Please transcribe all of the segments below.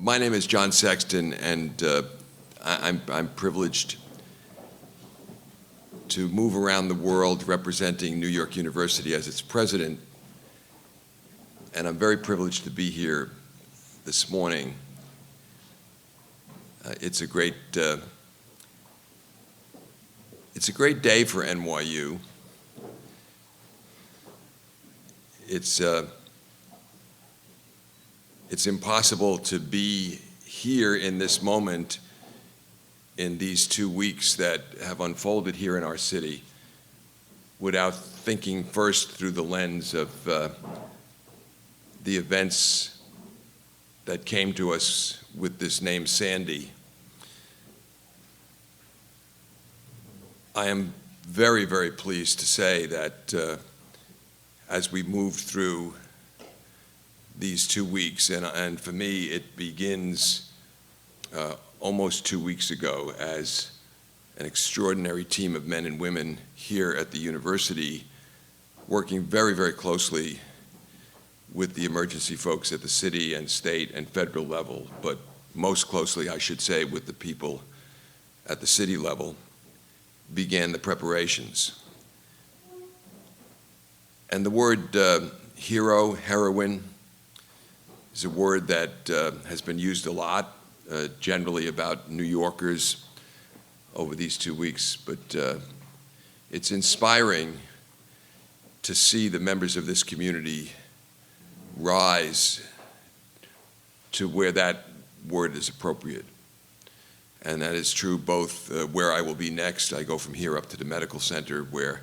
My name is John Sexton, and I'm privileged to move around the world representing New York University as its president, and I'm very privileged to be here this morning. It's a great day for NYU. It's impossible to be here in this moment in these 2 weeks that have unfolded here in our city without thinking first through the lens of the events that came to us with this name Sandy. I am very, very pleased to say that as we moved through these 2 weeks, and for me it begins almost 2 weeks ago as an extraordinary team of men and women here at the university working very, very closely with the emergency folks at the city and state and federal level, but most closely, I should say, with the people at the city level, began the preparations. And the word hero, heroine, is a word that has been used a lot, generally about New Yorkers over these 2 weeks, but it's inspiring to see the members of this community rise to where that word is appropriate. And that is true both where I will be next. I go from here up to the medical center where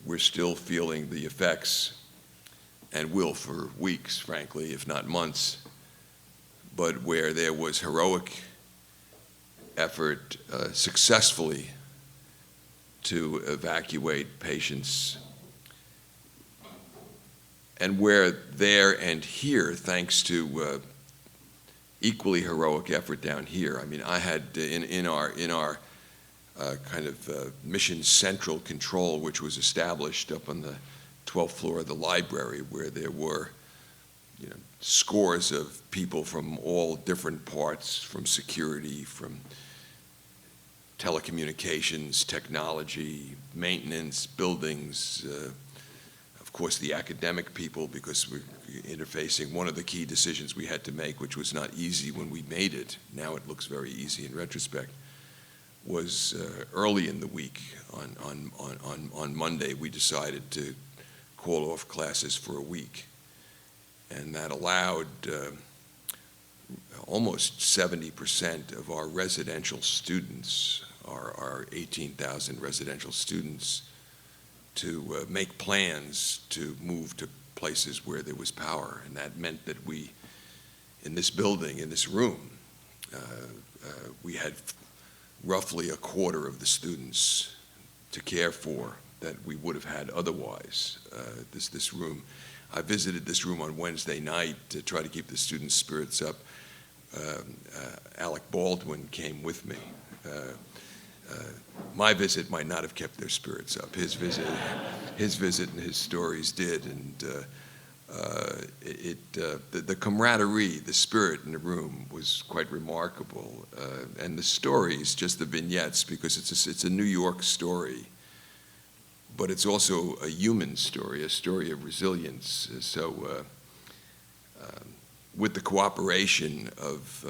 we're still feeling the effects and will for weeks, frankly, if not months, but where there was heroic effort successfully to evacuate patients, and where there and here, thanks to equally heroic effort down here. I mean, I had in our kind of mission central control, which was established up on the 12th floor of the library, where there were, scores of people from all different parts, from security, from telecommunications, technology, maintenance, buildings, of course the academic people, because we're interfacing one of the key decisions we had to make, which was not easy when we made it, now it looks very easy in retrospect, was early in the week on Monday we decided to call off classes for a week. And that allowed almost 70% of our residential students, our 18,000 residential students, to make plans to move to places where there was power. And that meant that we, in this building, in this room, we had roughly a quarter of the students to care for that we would have had otherwise. This room, I visited this room on Wednesday night to try to keep the students' spirits up. Alec Baldwin came with me. My visit might not have kept their spirits up. His visit and his stories did, and the camaraderie, the spirit in the room was quite remarkable. And the stories, just the vignettes, because it's a New York story, but it's also a human story, a story of resilience. So with the cooperation of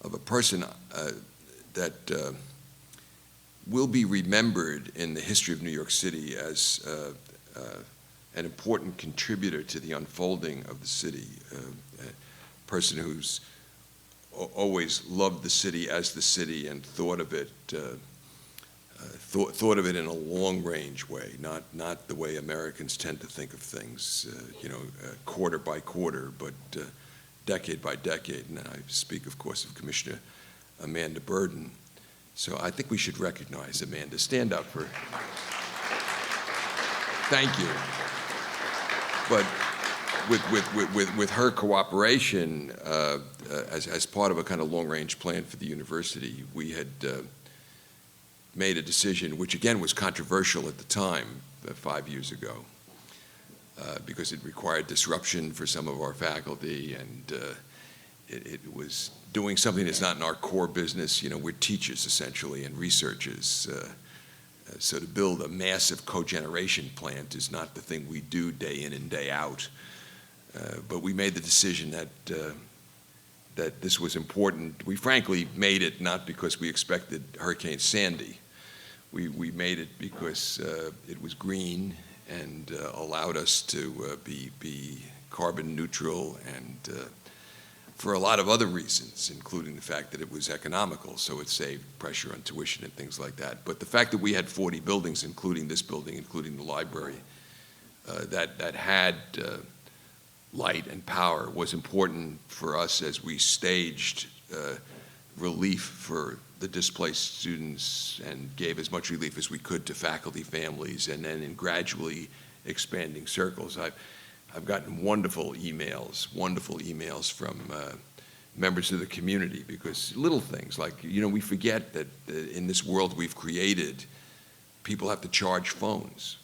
a person that will be remembered in the history of New York City as an important contributor to the unfolding of the city, a person who's always loved the city as the city and thought of it in a long-range way, not the way Americans tend to think of things, quarter by quarter, but decade by decade. And I speak, of course, of Commissioner Amanda Burden. So I think we should recognize Amanda. Stand up for. Thank you. But with her cooperation, as part of a kind of long-range plan for the university, we had made a decision, which again was controversial at the time, 5 years ago, because it required disruption for some of our faculty, and it was doing something that's not in our core business. We're teachers essentially and researchers. So to build a massive cogeneration plant is not the thing we do day in and day out. But we made the decision that this was important. We frankly made it not because we expected Hurricane Sandy. We made it because it was green and allowed us to be carbon neutral, and for a lot of other reasons, including the fact that it was economical, so it saved pressure on tuition and things like that. But the fact that we had 40 buildings, including this building, including the library, that had light and power was important for us as we staged relief for the displaced students and gave as much relief as we could to faculty, families, and then in gradually expanding circles. I've gotten wonderful emails from members of the community, because little things like, we forget that in this world we've created, people have to charge phones.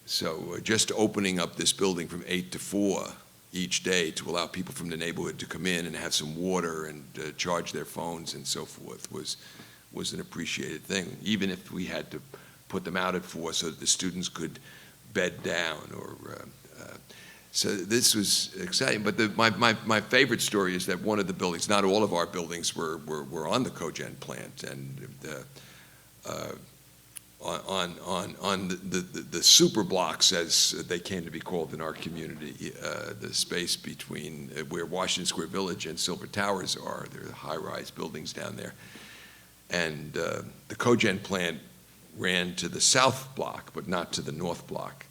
So just opening up this building from 8 to 4 each day to allow people from the neighborhood to come in and have some water and charge their phones and so forth was an appreciated thing, even if we had to put them out at 4 so that the students could bed down. So this was exciting. But my favorite story is that one of the buildings, not all of our buildings were on the cogen plant, and on the super blocks, as they came to be called in our community, the space between where Washington Square Village and Silver Towers are. There are high-rise buildings down there. And the cogen plant ran to the south block, but not to the north block.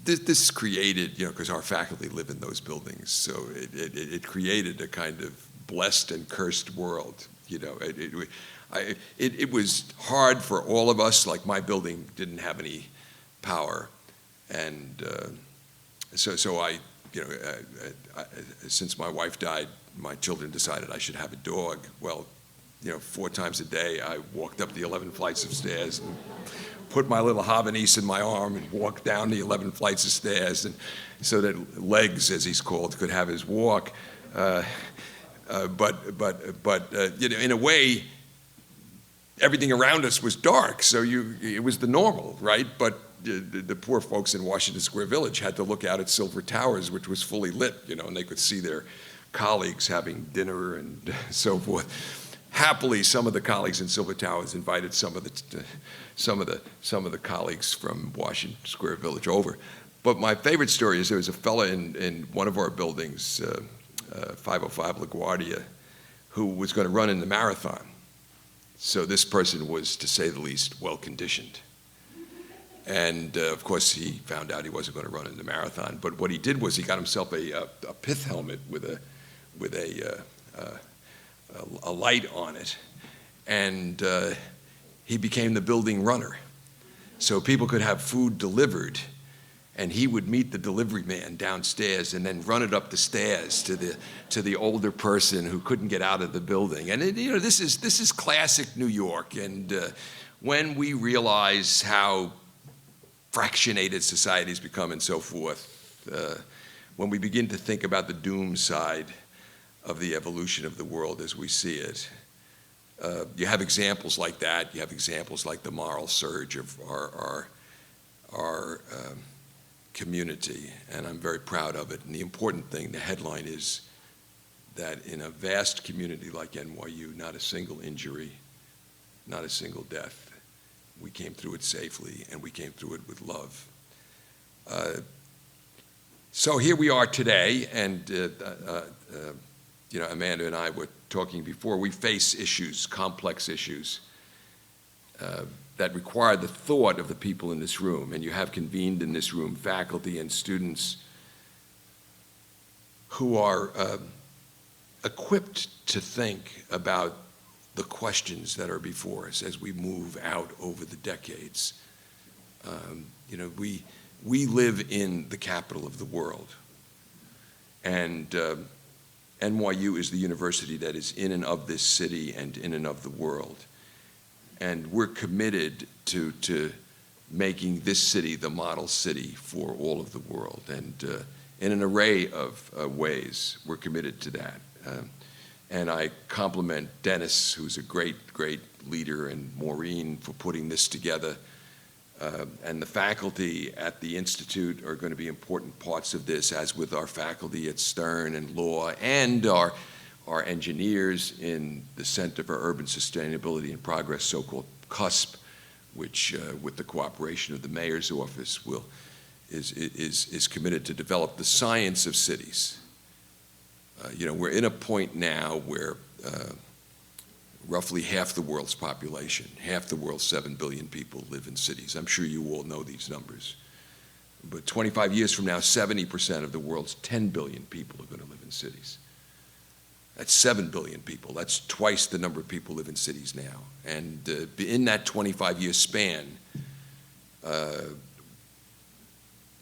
This created, because our faculty live in those buildings, so it created a kind of blessed and cursed world. It was hard for all of us. Like, my building didn't have any power, and so I, since my wife died, my children decided I should have a dog. Well, 4 times a day I walked up the 11 flights of stairs and put my little Havanese in my arm and walked down the 11 flights of stairs, and so that Legs, as he's called, could have his walk. But in a way, everything around us was dark, so it was the normal, right? But the poor folks in Washington Square Village had to look out at Silver Towers, which was fully lit, and they could see their colleagues having dinner and so forth. Happily, some of the colleagues in Silver Towers invited some of the colleagues from Washington Square Village over. But my favorite story is there was a fella in one of our buildings, 505 LaGuardia, who was going to run in the marathon. So this person was, to say the least, well-conditioned. And of course, he found out he wasn't going to run in the marathon. But what he did was he got himself a pith helmet with a light on it, and he became the building runner. So people could have food delivered, and he would meet the delivery man downstairs and then run it up the stairs to the older person who couldn't get out of the building. And this is classic New York. And when we realize how fractionated societies become and so forth, when we begin to think about the doom side of the evolution of the world as we see it, you have examples like that. You have examples like the moral surge of our community, and I'm very proud of it. And the important thing, the headline is that in a vast community like NYU, not a single injury, not a single death. We came through it safely, and we came through it with love. So here we are today, and Amanda and I were talking before. We face issues, complex issues, that require the thought of the people in this room. And you have convened in this room faculty and students who are equipped to think about the questions that are before us as we move out over the decades. We live in the capital of the world. And NYU is the university that is in and of this city and in and of the world. And we're committed to making this city the model city for all of the world. And in an array of ways, we're committed to that. And I compliment Dennis, who's a great, great leader, and Maureen for putting this together. And the faculty at the Institute are going to be important parts of this, as with our faculty at Stern and Law, and our engineers in the Center for Urban Sustainability and Progress, so-called CUSP, which, with the cooperation of the Mayor's Office, is committed to develop the science of cities. We're in a point now where roughly half the world's population, half the world's 7 billion people, live in cities. I'm sure you all know these numbers. But 25 years from now, 70% of the world's 10 billion people are going to live in cities. That's 7 billion people. That's twice the number of people live in cities now. And in that 25-year span,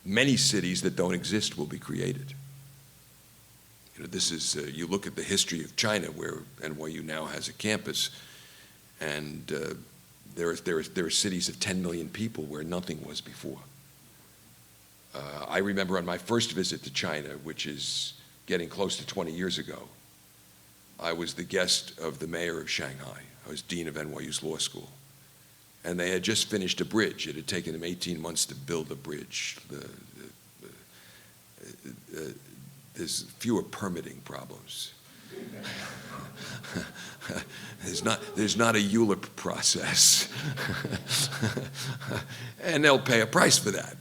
many cities that don't exist will be created. This is, you look at the history of China, where NYU now has a campus, and there are cities of 10 million people where nothing was before. I remember on my first visit to China, which is getting close to 20 years ago, I was the guest of the mayor of Shanghai. I was dean of NYU's law school. And they had just finished a bridge. It had taken them 18 months to build a bridge. There's fewer permitting problems. There's not a ULIP process. And they'll pay a price for that,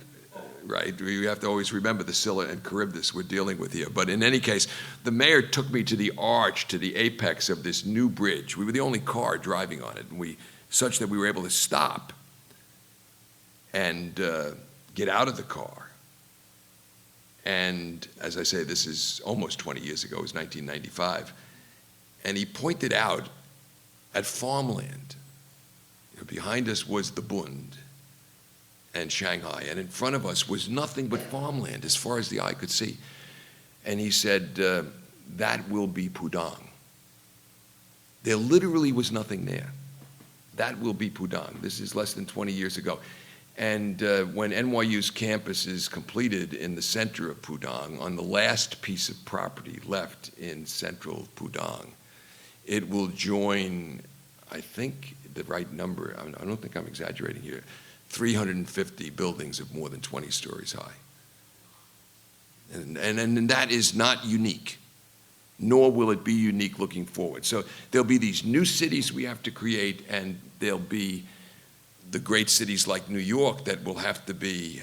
right? We have to always remember the Scylla and Charybdis we're dealing with here. But in any case, the mayor took me to the arch, to the apex of this new bridge. We were the only car driving on it, and such that we were able to stop and get out of the car. And as I say, this is almost 20 years ago, it was 1995. And he pointed out at farmland. Behind us was the Bund and Shanghai, and in front of us was nothing but farmland as far as the eye could see. And he said, that will be Pudong. There literally was nothing there. That will be Pudong. This is less than 20 years ago. And when NYU's campus is completed in the center of Pudong, on the last piece of property left in central Pudong, it will join, I think the right number, I don't think I'm exaggerating here, 350 buildings of more than 20 stories high. And that is not unique, nor will it be unique looking forward. So there'll be these new cities we have to create, and there'll be the great cities like New York that will have to be,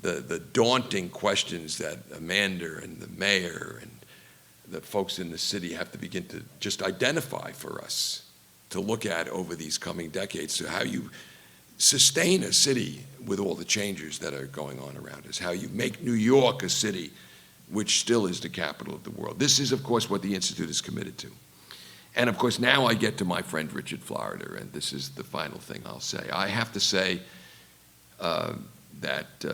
the daunting questions that Amanda and the mayor and the folks in the city have to begin to just identify for us to look at over these coming decades. So how you sustain a city with all the changes that are going on around us, how you make New York a city which still is the capital of the world. This is, of course, what the Institute is committed to. And of course, now I get to my friend Richard Florida, and this is the final thing I'll say. I have to say that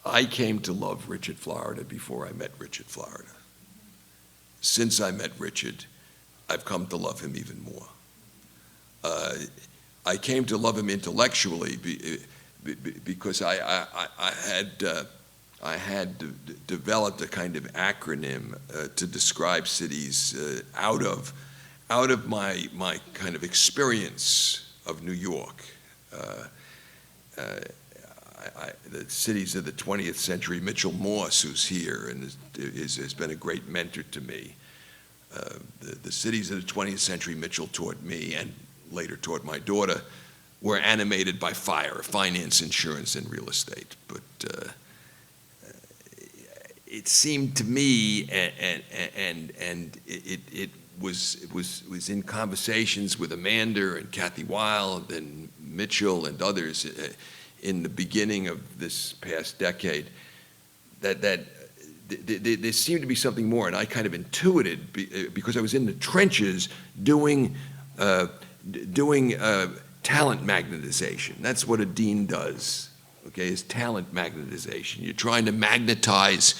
I came to love Richard Florida before I met Richard Florida. Since I met Richard, I've come to love him even more. I came to love him intellectually because I had developed a kind of acronym to describe cities out of my kind of experience of New York. The cities of the 20th century, Mitchell Morse, who's here and has been a great mentor to me. The cities of the 20th century Mitchell taught me and later taught my daughter were animated by fire, finance, insurance, and real estate. But it seemed to me, and it was in conversations with Amanda and Kathy Wild and Mitchell and others in the beginning of this past decade, that there seemed to be something more, and I kind of intuited because I was in the trenches doing talent magnetization. That's what a dean does, okay, is talent magnetization. You're trying to magnetize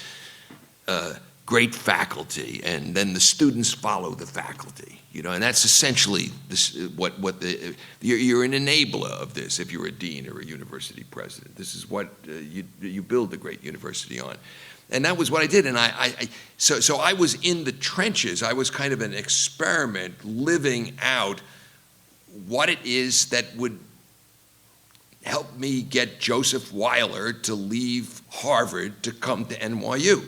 great faculty, and then the students follow the faculty, and that's essentially this, you're an enabler of this if you're a dean or a university president. This is what you build a great university on. And that was what I did, and so I was in the trenches. I was kind of an experiment living out what it is that would help me get Joseph Weiler to leave Harvard to come to NYU,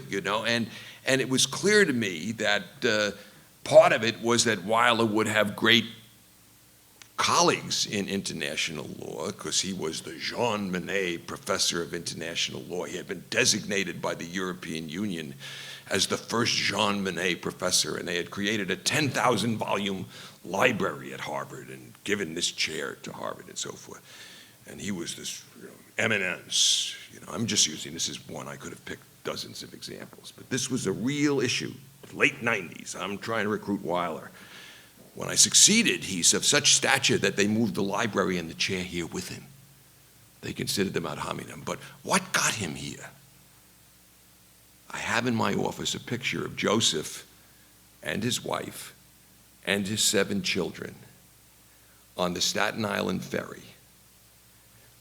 and it was clear to me that part of it was that Weiler would have great colleagues in international law because he was the Jean Monnet Professor of International Law. He had been designated by the European Union as the first Jean Monnet Professor, and they had created a 10,000-volume library at Harvard and given this chair to Harvard and so forth. And he was this eminence. I'm just using this as one. I could have picked dozens of examples, but this was a real issue. Late 90s, I'm trying to recruit Weiler. When I succeeded, he's of such stature that they moved the library and the chair here with him. They considered them ad hominem. But what got him here? I have in my office a picture of Joseph and his wife and his 7 children on the Staten Island ferry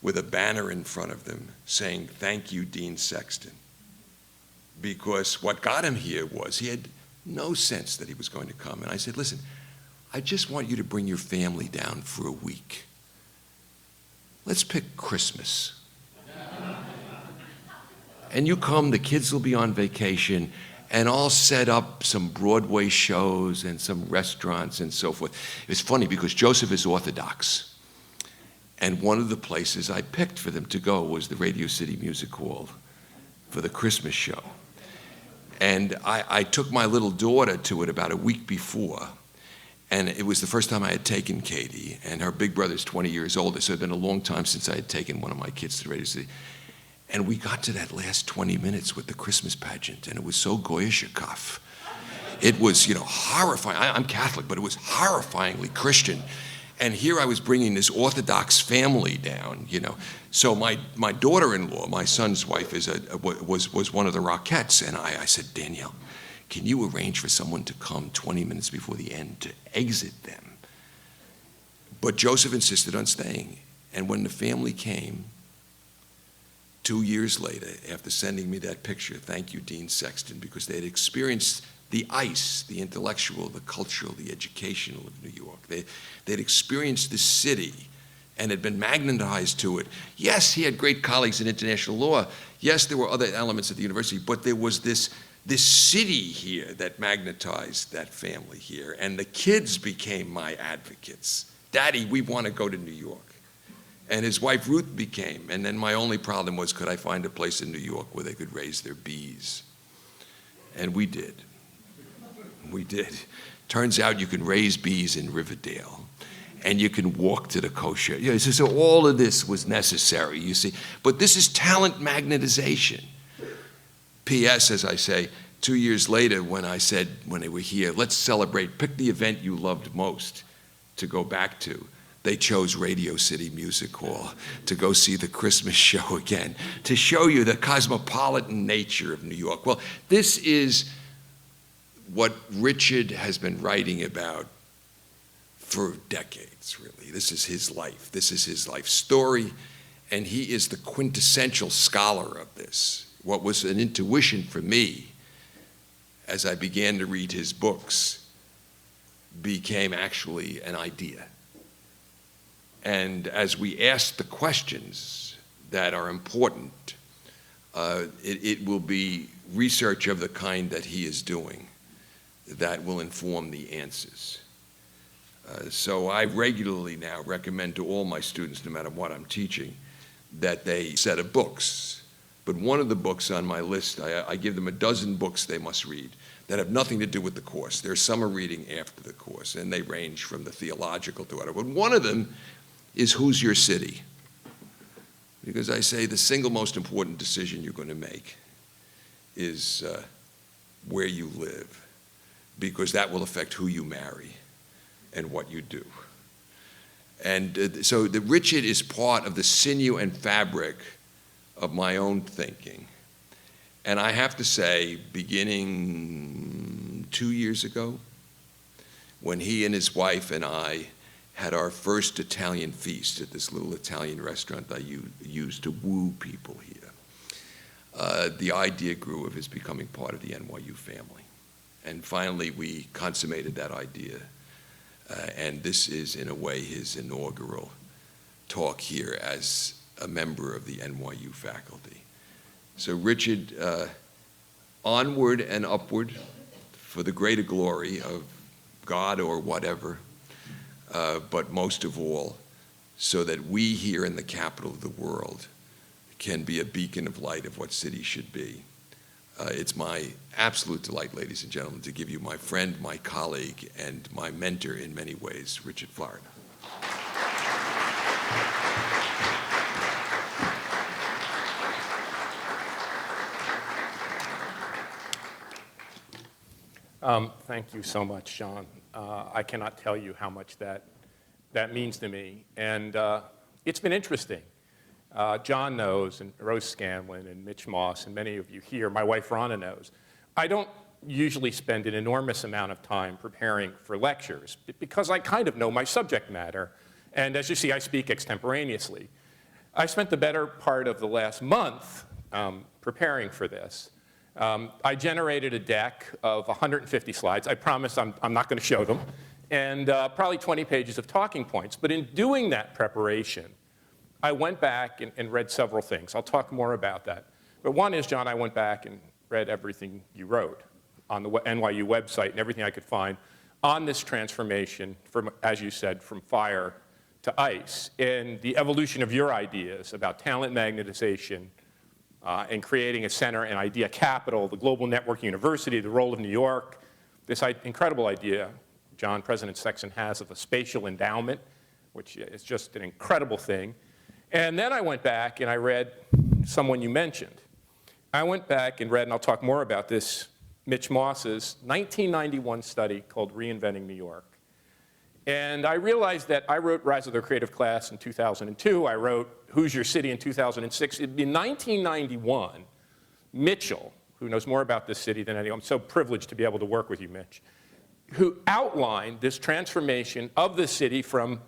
with a banner in front of them saying, "Thank you, Dean Sexton." Because what got him here was he had no sense that he was going to come. And I said, "Listen, I just want you to bring your family down for a week. Let's pick Christmas. And you come, the kids will be on vacation, and I'll set up some Broadway shows and some restaurants and so forth." It's funny because Joseph is Orthodox. And one of the places I picked for them to go was the Radio City Music Hall for the Christmas show. And I took my little daughter to it about a week before. And it was the first time I had taken Katie, and her big brother's 20 years older, so it had been a long time since I had taken one of my kids to Radio City. And we got to that last 20 minutes with the Christmas pageant, and it was so goyishakov. It was, horrifying. I'm Catholic, but it was horrifyingly Christian. And here I was bringing this Orthodox family down, So my daughter-in-law, my son's wife, was one of the Rockettes, and I said, "Danielle, can you arrange for someone to come 20 minutes before the end to exit them?" But Joseph insisted on staying. And when the family came, 2 years later, after sending me that picture, "Thank you, Dean Sexton," because they had experienced the ice, the intellectual, the cultural, the educational of New York. They'd experienced this city and had been magnetized to it. Yes, he had great colleagues in international law. Yes, there were other elements of the university, but there was this city here that magnetized that family here, and the kids became my advocates. "Daddy, we want to go to New York." And his wife Ruth became, and then my only problem was, could I find a place in New York where they could raise their bees? And we did. We did. Turns out you can raise bees in Riverdale, and you can walk to the kosher. So all of this was necessary, you see. But this is talent magnetization. P.S., as I say, 2 years later when they were here, "Let's celebrate, pick the event you loved most to go back to," they chose Radio City Music Hall to go see the Christmas show again, to show you the cosmopolitan nature of New York. Well, this is what Richard has been writing about for decades, really. This is his life. This is his life story, and he is the quintessential scholar of this. What was an intuition for me as I began to read his books became actually an idea. And as we ask the questions that are important, it will be research of the kind that he is doing that will inform the answers. So I regularly now recommend to all my students, no matter what I'm teaching, that they set of books. But one of the books on my list, I give them a dozen books they must read that have nothing to do with the course. There's summer reading after the course, and they range from the theological to whatever. But one of them is Who's Your City? Because I say the single most important decision you're going to make is where you live, because that will affect who you marry and what you do. And so the Richard is part of the sinew and fabric of my own thinking. And I have to say, beginning 2 years ago, when he and his wife and I had our first Italian feast at this little Italian restaurant I used to woo people here, the idea grew of his becoming part of the NYU family. And finally, we consummated that idea. And this is, in a way, his inaugural talk here as a member of the NYU faculty. So Richard, onward and upward for the greater glory of God or whatever, but most of all, so that we here in the capital of the world can be a beacon of light of what cities should be. It's my absolute delight, ladies and gentlemen, to give you my friend, my colleague, and my mentor in many ways, Richard Florida. Thank you so much, John. I cannot tell you how much that means to me. And it's been interesting. John knows, and Rose Scanlon, and Mitch Moss, and many of you here, my wife Ronna knows. I don't usually spend an enormous amount of time preparing for lectures because I kind of know my subject matter. And as you see, I speak extemporaneously. I spent the better part of the last month preparing for this. I generated a deck of 150 slides. I promise I'm not going to show them. And probably 20 pages of talking points. But in doing that preparation, I went back and read several things. I'll talk more about that. But one is, John, I went back and read everything you wrote on the NYU website and everything I could find on this transformation from, as you said, from fire to ice, and the evolution of your ideas about talent magnetization, and creating a center and idea capital, the global network university, the role of New York, this incredible idea John, President Sexton has of a spatial endowment, which is just an incredible thing. And then I went back and I read someone you mentioned. I went back and read, and I'll talk more about this, Mitch Moss's 1991 study called Reinventing New York. And I realized that I wrote Rise of the Creative Class in 2002. I wrote Who's Your City in 2006. In 1991, Mitchell, who knows more about this city than anyone, I'm so privileged to be able to work with you, Mitch, who outlined this transformation of the city from,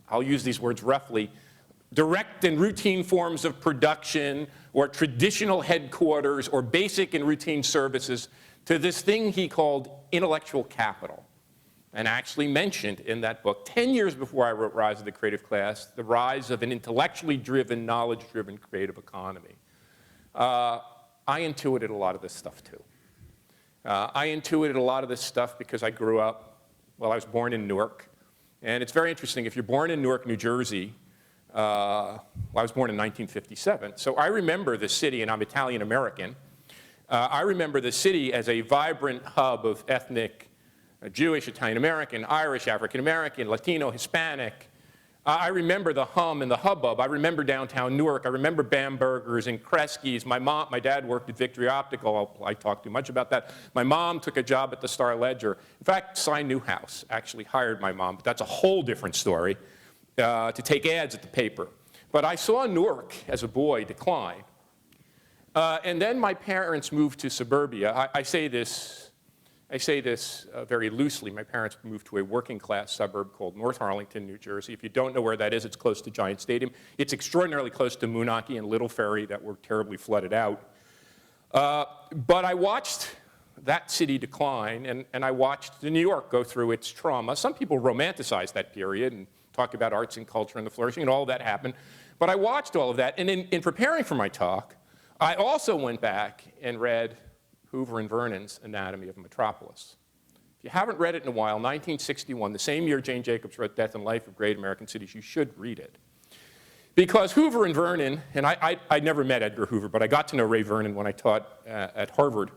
I'll use these words roughly, direct and routine forms of production or traditional headquarters or basic and routine services to this thing he called intellectual capital. And actually mentioned in that book, 10 years before I wrote Rise of the Creative Class, the rise of an intellectually driven, knowledge-driven creative economy. I intuited a lot of this stuff too. I intuited a lot of this stuff because I grew up, well, I was born in Newark. And it's very interesting, if you're born in Newark, New Jersey, well, I was born in 1957. So I remember the city, and I'm Italian American. I remember the city as a vibrant hub of ethnic Jewish, Italian American, Irish, African American, Latino, Hispanic. I remember the hum and the hubbub. I remember downtown Newark. I remember Bambergers and Kresge's. My dad worked at Victory Optical. I talk too much about that. My mom took a job at the Star Ledger. In fact, Cy Newhouse actually hired my mom, but that's a whole different story, to take ads at the paper. But I saw Newark as a boy decline. And then my parents moved to suburbia. I say this very loosely. My parents moved to a working-class suburb called North Arlington, New Jersey. If you don't know where that is, it's close to Giant Stadium. It's extraordinarily close to Moonachie and Little Ferry that were terribly flooded out. But I watched that city decline, and I watched New York go through its trauma. Some people romanticize that period and talk about arts and culture and the flourishing, and all of that happened. But I watched all of that, and in preparing for my talk, I also went back and read Hoover and Vernon's Anatomy of a Metropolis. If you haven't read it in a while, 1961, the same year Jane Jacobs wrote Death and Life of Great American Cities, you should read it. Because Hoover and Vernon, and I never met Edgar Hoover, but I got to know Ray Vernon when I taught at Harvard,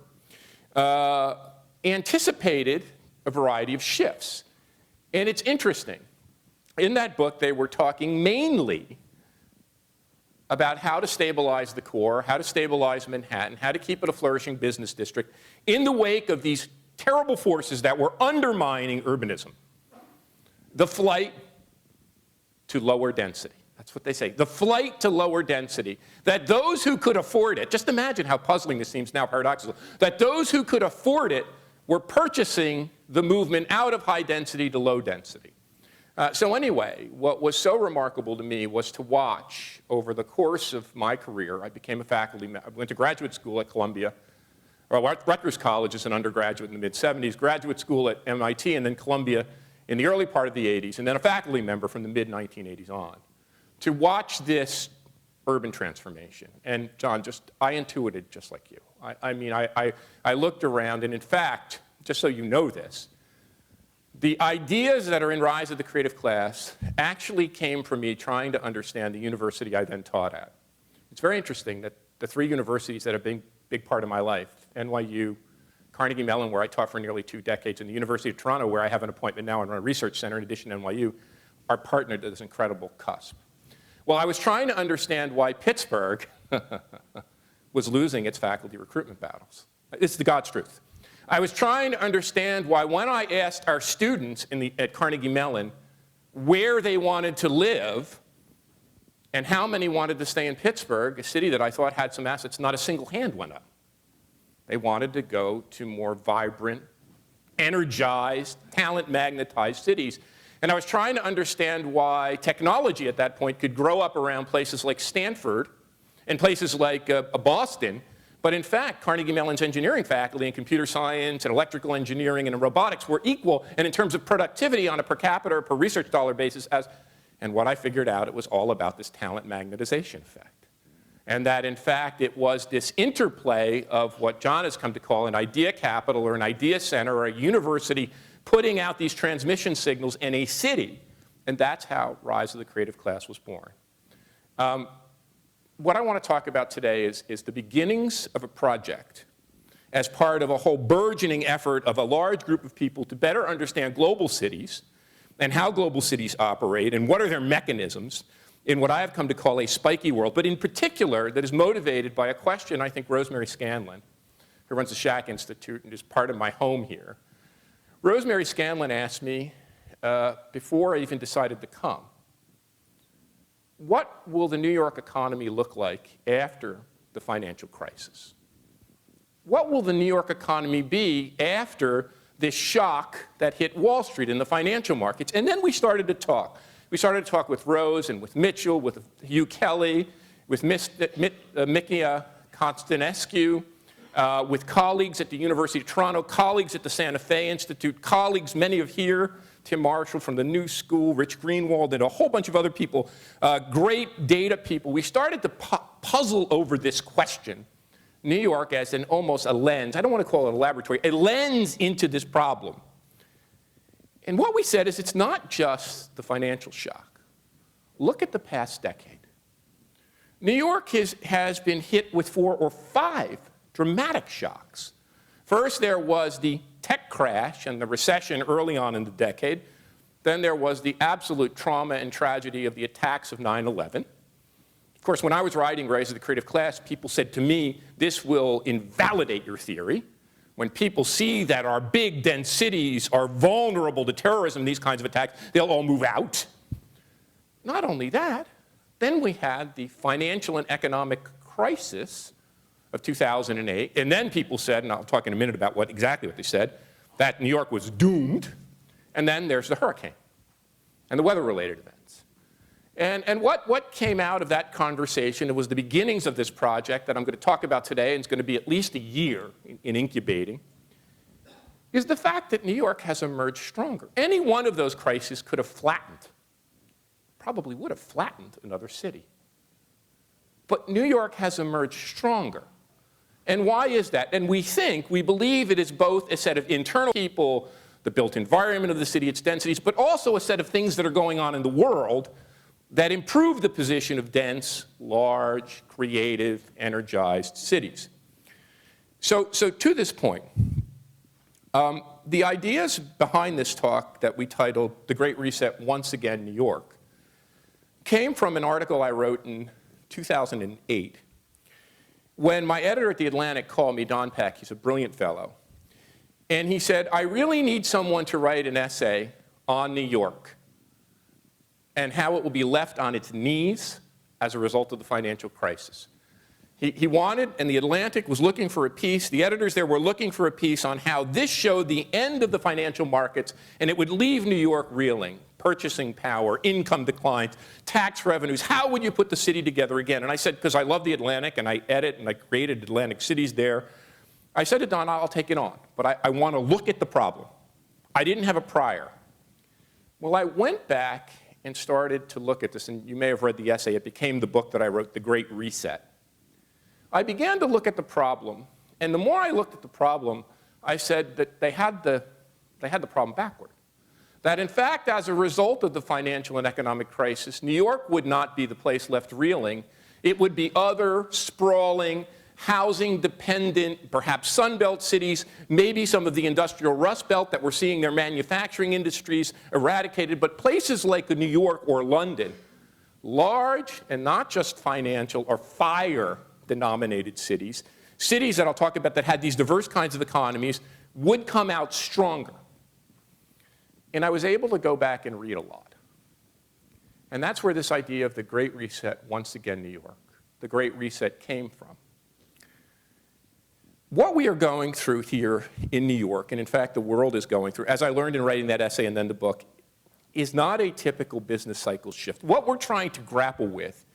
anticipated a variety of shifts. And it's interesting. In that book, they were talking mainly about how to stabilize the core, how to stabilize Manhattan, how to keep it a flourishing business district in the wake of these terrible forces that were undermining urbanism. The flight to lower density. That's what they say. The flight to lower density. That those who could afford it, just imagine how puzzling this seems now, paradoxical, that those who could afford it were purchasing the movement out of high density to low density. So anyway, what was so remarkable to me was to watch over the course of my career. I became a faculty member. I went to graduate school at Columbia, or Rutgers College as an undergraduate in the mid-70s, graduate school at MIT, and then Columbia in the early part of the 80s, and then a faculty member from the mid-1980s on, to watch this urban transformation. And John, I intuited just like you. I looked around, and in fact, just so you know this, the ideas that are in Rise of the Creative Class actually came from me trying to understand the university I then taught at. It's very interesting that the three universities that have been a big part of my life, NYU, Carnegie Mellon, where I taught for nearly 2 decades, and the University of Toronto, where I have an appointment now and run a research center in addition to NYU, are partnered at this incredible cusp. Well, I was trying to understand why Pittsburgh was losing its faculty recruitment battles. It's the God's truth. I was trying to understand why when I asked our students at Carnegie Mellon where they wanted to live and how many wanted to stay in Pittsburgh, a city that I thought had some assets, not a single hand went up. They wanted to go to more vibrant, energized, talent-magnetized cities. And I was trying to understand why technology at that point could grow up around places like Stanford and places like Boston. But in fact, Carnegie Mellon's engineering faculty in computer science and electrical engineering and in robotics were equal, and in terms of productivity on a per capita or per research dollar basis, and what I figured out, it was all about this talent magnetization effect. And that in fact, it was this interplay of what John has come to call an idea capital or an idea center or a university putting out these transmission signals in a city. And that's how Rise of the Creative Class was born. What I want to talk about today is the beginnings of a project as part of a whole burgeoning effort of a large group of people to better understand global cities and how global cities operate and what are their mechanisms in what I have come to call a spiky world, but in particular that is motivated by a question I think Rosemary Scanlon, who runs the Schack Institute and is part of my home here. Rosemary Scanlon asked me before I even decided to come, what will the New York economy look like after the financial crisis? What will the New York economy be after this shock that hit Wall Street and the financial markets? And then we started to talk. We started to talk with Rose and with Mitchell, with Hugh Kelly, with Mikia Constanescu, with colleagues at the University of Toronto, colleagues at the Santa Fe Institute, colleagues, many of here, Tim Marshall from the New School, Rich Greenwald, and a whole bunch of other people, great data people. We started to puzzle over this question, New York as almost a lens, I don't want to call it a laboratory, a lens into this problem. And what we said is it's not just the financial shock. Look at the past decade. New York has been hit with 4 or 5 dramatic shocks. First, there was the tech crash and the recession early on in the decade. Then there was the absolute trauma and tragedy of the attacks of 9/11. Of course, when I was writing Rise of the Creative Class, people said to me, this will invalidate your theory. When people see that our big, dense cities are vulnerable to terrorism, these kinds of attacks, they'll all move out. Not only that, then we had the financial and economic crisis of 2008, and then people said, and I'll talk in a minute about exactly what they said, that New York was doomed, and then there's the hurricane and the weather-related events. And what came out of that conversation, it was the beginnings of this project that I'm going to talk about today, and it's going to be at least a year in incubating, is the fact that New York has emerged stronger. Any one of those crises could have flattened, probably would have flattened another city. But New York has emerged stronger. And why is that? And we believe it is both a set of internal people, the built environment of the city, its densities, but also a set of things that are going on in the world that improve the position of dense, large, creative, energized cities. So to this point, the ideas behind this talk that we titled The Great Reset, Once Again, New York, came from an article I wrote in 2008 when my editor at The Atlantic called me, Don Peck, he's a brilliant fellow, and he said, I really need someone to write an essay on New York and how it will be left on its knees as a result of the financial crisis. He wanted, and the Atlantic was looking for a piece, the editors there were looking for a piece on how this showed the end of the financial markets, and it would leave New York reeling. Purchasing power, income declines, tax revenues. How would you put the city together again? And I said, because I love the Atlantic, and I edit, and I created Atlantic Cities there, I said to Don, I'll take it on, but I want to look at the problem. I didn't have a prior. Well, I went back and started to look at this, and you may have read the essay. It became the book that I wrote, The Great Reset. I began to look at the problem, and the more I looked at the problem, I said that they had the problem backward. That in fact, as a result of the financial and economic crisis, New York would not be the place left reeling. It would be other sprawling, housing-dependent, perhaps Sunbelt cities, maybe some of the industrial Rust Belt that we're seeing their manufacturing industries eradicated, but places like New York or London, large and not just financial or fire-denominated cities, cities that I'll talk about that had these diverse kinds of economies, would come out stronger. And I was able to go back and read a lot. And that's where this idea of the Great Reset, once again, New York, the Great Reset came from. What we are going through here in New York, and in fact the world is going through, as I learned in writing that essay and then the book, is not a typical business cycle shift. What we're trying to grapple with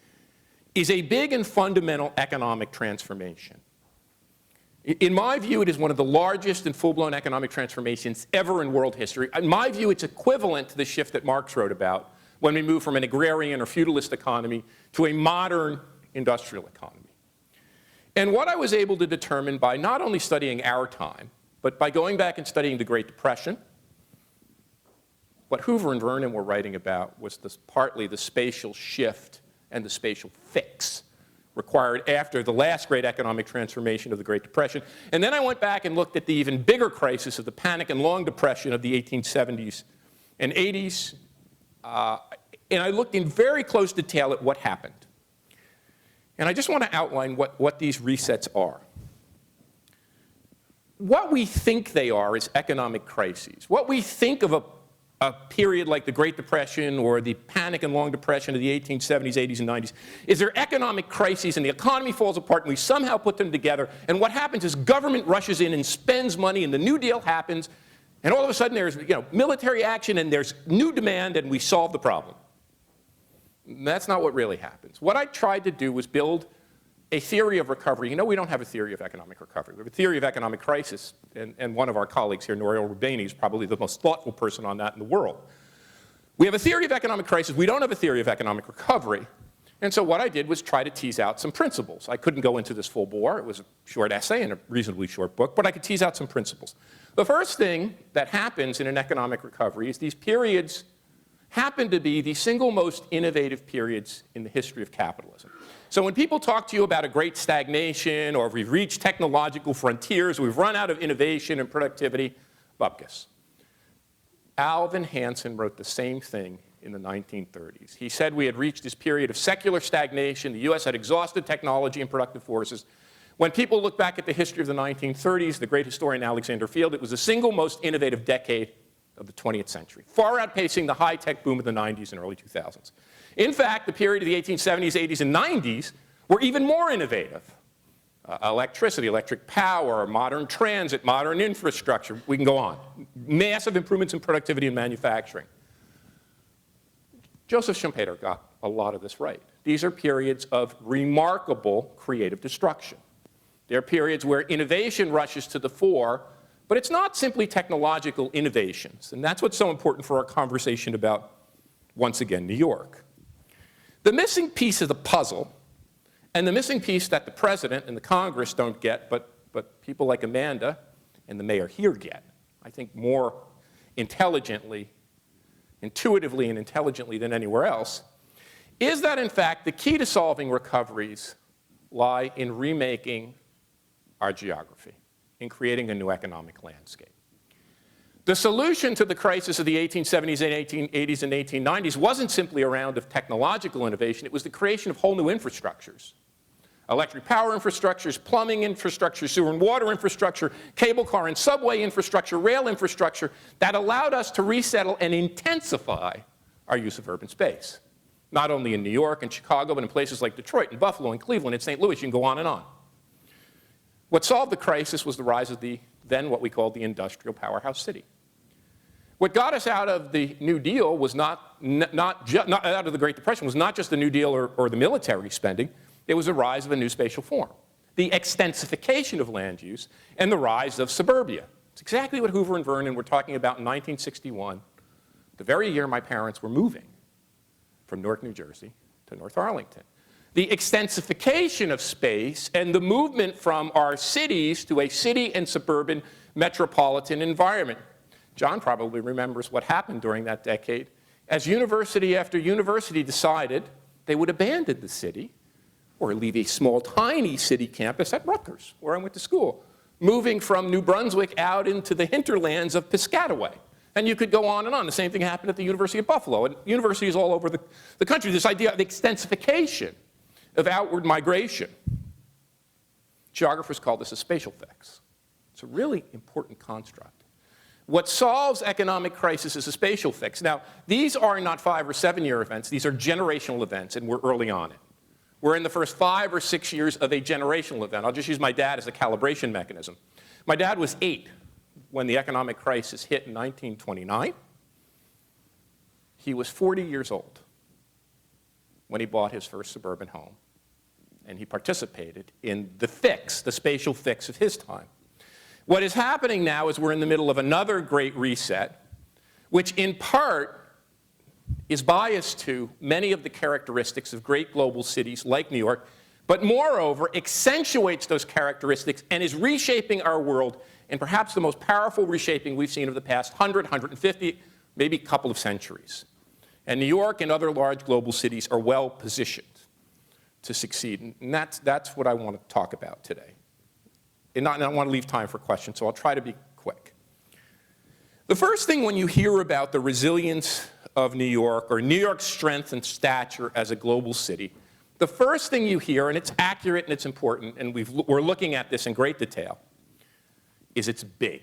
is a big and fundamental economic transformation. In my view, it is one of the largest and full-blown economic transformations ever in world history. In my view, it's equivalent to the shift that Marx wrote about when we move from an agrarian or feudalist economy to a modern industrial economy. And what I was able to determine by not only studying our time, but by going back and studying the Great Depression, what Hoover and Vernon were writing about was partly the spatial shift and the spatial fix required after the last great economic transformation of the Great Depression. And then I went back and looked at the even bigger crisis of the panic and long depression of the 1870s and 80s. And I looked in very close detail at what happened. And I just want to outline what these resets are. What we think they are is economic crises. What we think of a period like the Great Depression or the panic and long depression of the 1870s, 80s, and 90s is there economic crises and the economy falls apart and we somehow put them together, and what happens is government rushes in and spends money and the New Deal happens, and all of a sudden there's military action and there's new demand and we solve the problem. That's not what really happens. What I tried to do was build a theory of recovery. We don't have a theory of economic recovery. We have a theory of economic crisis, and one of our colleagues here, Nouriel Roubani, is probably the most thoughtful person on that in the world. We have a theory of economic crisis. We don't have a theory of economic recovery. And so what I did was try to tease out some principles. I couldn't go into this full bore. It was a short essay and a reasonably short book, but I could tease out some principles. The first thing that happens in an economic recovery is these periods happen to be the single most innovative periods in the history of capitalism. So when people talk to you about a great stagnation or we've reached technological frontiers, we've run out of innovation and productivity, bupkis. Alvin Hansen wrote the same thing in the 1930s. He said we had reached this period of secular stagnation. The US had exhausted technology and productive forces. When people look back at the history of the 1930s, the great historian Alexander Field, it was the single most innovative decade of the 20th century, far outpacing the high-tech boom of the 90s and early 2000s. In fact, the period of the 1870s, 80s, and 90s were even more innovative. Electricity, electric power, modern transit, modern infrastructure, we can go on. Massive improvements in productivity and manufacturing. Joseph Schumpeter got a lot of this right. These are periods of remarkable creative destruction. They're periods where innovation rushes to the fore, but it's not simply technological innovations. And that's what's so important for our conversation about, once again, New York. The missing piece of the puzzle, and the missing piece that the president and the Congress don't get, but people like Amanda and the mayor here get, I think more intelligently, intuitively and intelligently than anywhere else, is that in fact the key to solving recoveries lie in remaking our geography, in creating a new economic landscape. The solution to the crisis of the 1870s and 1880s and 1890s wasn't simply a round of technological innovation, it was the creation of whole new infrastructures. Electric power infrastructures, plumbing infrastructure, sewer and water infrastructure, cable car and subway infrastructure, rail infrastructure that allowed us to resettle and intensify our use of urban space. Not only in New York and Chicago, but in places like Detroit and Buffalo and Cleveland and St. Louis, you can go on and on. What solved the crisis was the rise of the then what we called the industrial powerhouse city. What got us out of the New Deal was not out of the Great Depression was not just the New Deal or the military spending. It was a rise of a new spatial form, the extensification of land use and the rise of suburbia. It's exactly what Hoover and Vernon were talking about in 1961, the very year my parents were moving from Newark, New Jersey to North Arlington. The extensification of space and the movement from our cities to a city and suburban metropolitan environment. John probably remembers what happened during that decade as university after university decided they would abandon the city or leave a small, tiny city campus at Rutgers, where I went to school, moving from New Brunswick out into the hinterlands of Piscataway. And you could go on and on. The same thing happened at the University of Buffalo and universities all over the country. This idea of extensification, of outward migration. Geographers call this a spatial fix. It's a really important construct. What solves economic crisis is a spatial fix. Now, these are not 5 or 7 year events. These are generational events, and we're early on it. We're in the first 5 or 6 years of a generational event. I'll just use my dad as a calibration mechanism. My dad was 8 when the economic crisis hit in 1929. He was 40 years old when he bought his first suburban home. And he participated in the fix, the spatial fix of his time. What is happening now is we're in the middle of another great reset, which in part is biased to many of the characteristics of great global cities like New York, but moreover accentuates those characteristics and is reshaping our world in perhaps the most powerful reshaping we've seen of the past 100, 150, maybe a couple of centuries. And New York and other large global cities are well positioned to succeed. And that's what I want to talk about today. And I want to leave time for questions, so I'll try to be quick. The first thing when you hear about the resilience of New York or New York's strength and stature as a global city, the first thing you hear, and it's accurate and it's important, and we're looking at this in great detail, is it's big.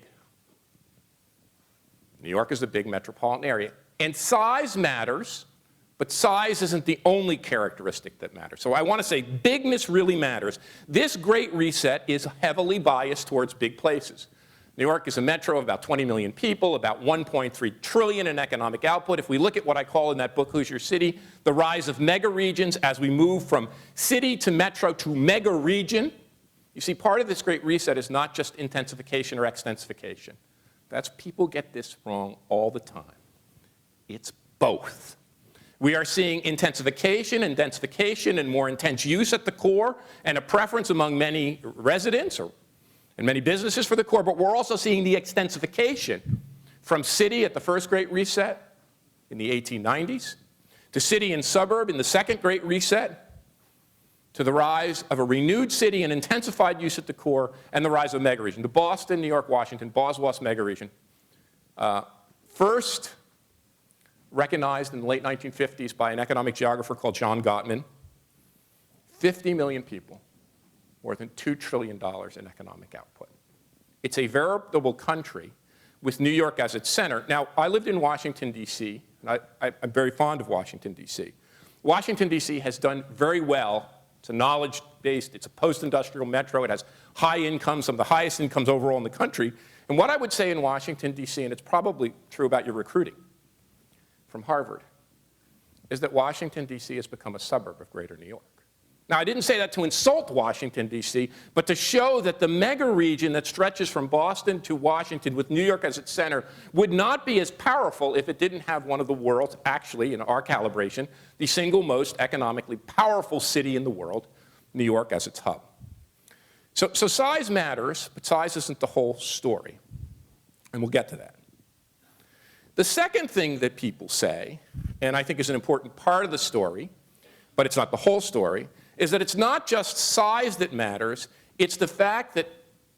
New York is a big metropolitan area. And size matters, but size isn't the only characteristic that matters. So I want to say bigness really matters. This great reset is heavily biased towards big places. New York is a metro of about 20 million people, about 1.3 trillion in economic output. If we look at what I call in that book, Who's Your City, the rise of mega regions as we move from city to metro to mega region, you see part of this great reset is not just intensification or extensification. People get this wrong all the time. It's both. We are seeing intensification and densification and more intense use at the core and a preference among many residents and many businesses for the core, but we're also seeing the extensification from city at the first Great Reset in the 1890s to city and suburb in the second Great Reset to the rise of a renewed city and intensified use at the core and the rise of megaregion. The Boston, New York, Washington, Boswas megaregion. First recognized in the late 1950s by an economic geographer called John Gottman. 50 million people, more than $2 trillion in economic output. It's a veritable country with New York as its center. Now, I lived in Washington, D.C., and I'm very fond of Washington, D.C. Washington, D.C. has done very well. It's a knowledge-based, it's a post-industrial metro. It has high incomes, some of the highest incomes overall in the country. And what I would say in Washington, D.C., and it's probably true about your recruiting from Harvard, is that Washington, D.C. has become a suburb of greater New York. Now, I didn't say that to insult Washington, D.C., but to show that the mega region that stretches from Boston to Washington with New York as its center would not be as powerful if it didn't have one of the world's, actually, in our calibration, the single most economically powerful city in the world, New York as its hub. So size matters, but size isn't the whole story. And we'll get to that. The second thing that people say, and I think is an important part of the story, but it's not the whole story, is that it's not just size that matters, it's the fact that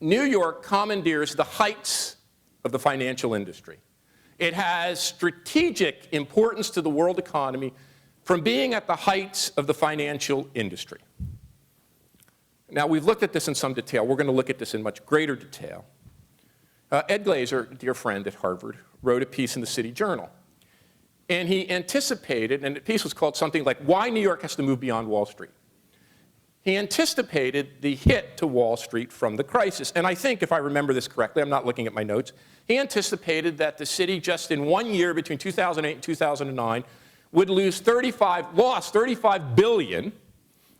New York commandeers the heights of the financial industry. It has strategic importance to the world economy from being at the heights of the financial industry. Now, we've looked at this in some detail. We're going to look at this in much greater detail. Ed Glazer, a dear friend at Harvard, wrote a piece in the City Journal. And he anticipated, and the piece was called something like, Why New York Has to Move Beyond Wall Street. He anticipated the hit to Wall Street from the crisis. And I think, if I remember this correctly, I'm not looking at my notes, he anticipated that the city just in 1 year between 2008 and 2009 would lost 35 billion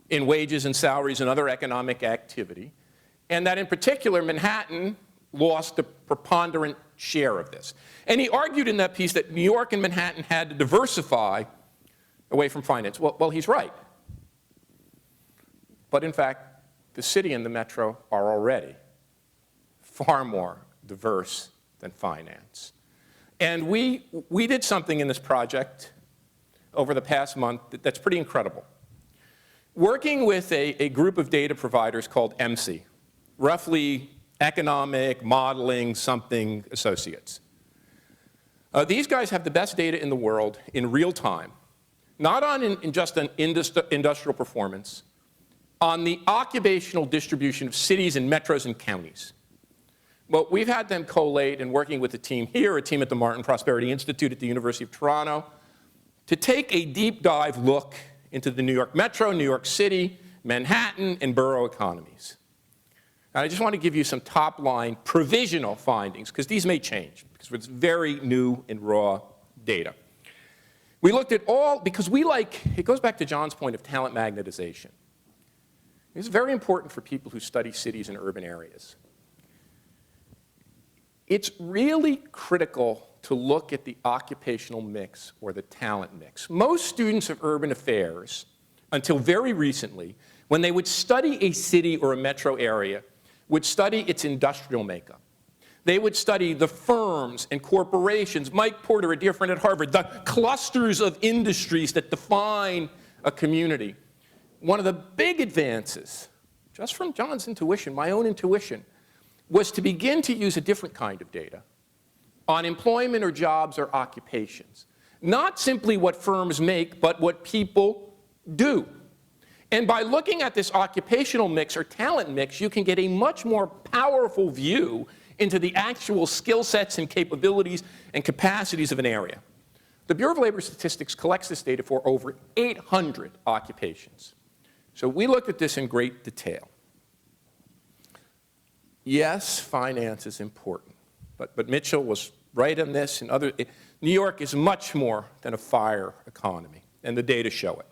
in wages and salaries and other economic activity, and that in particular Manhattan lost a preponderant share of this. And he argued in that piece that New York and Manhattan had to diversify away from finance. Well, he's right. But in fact, the city and the metro are already far more diverse than finance. And we did something in this project over the past month that's pretty incredible. Working with a group of data providers called MC, roughly Economic Modeling Something Associates. These guys have the best data in the world in real time, not on just an industrial performance, on the occupational distribution of cities and metros and counties. Well, we've had them collate and working with a team here, a team at the Martin Prosperity Institute at the University of Toronto, to take a deep dive look into the New York Metro, New York City, Manhattan, and borough economies. And I just want to give you some top-line provisional findings, because these may change, because it's very new and raw data. We looked at all, because it goes back to John's point of talent magnetization. It's very important for people who study cities and urban areas. It's really critical to look at the occupational mix or the talent mix. Most students of urban affairs, until very recently, when they would study a city or a metro area, would study its industrial makeup. They would study the firms and corporations, Mike Porter, a dear friend at Harvard, the clusters of industries that define a community. One of the big advances, just from John's intuition, my own intuition, was to begin to use a different kind of data on employment or jobs or occupations. Not simply what firms make, but what people do. And by looking at this occupational mix or talent mix, you can get a much more powerful view into the actual skill sets and capabilities and capacities of an area. The Bureau of Labor Statistics collects this data for over 800 occupations. So we looked at this in great detail. Yes, finance is important, but Mitchell was right on this and other. New York is much more than a fire economy, and the data show it.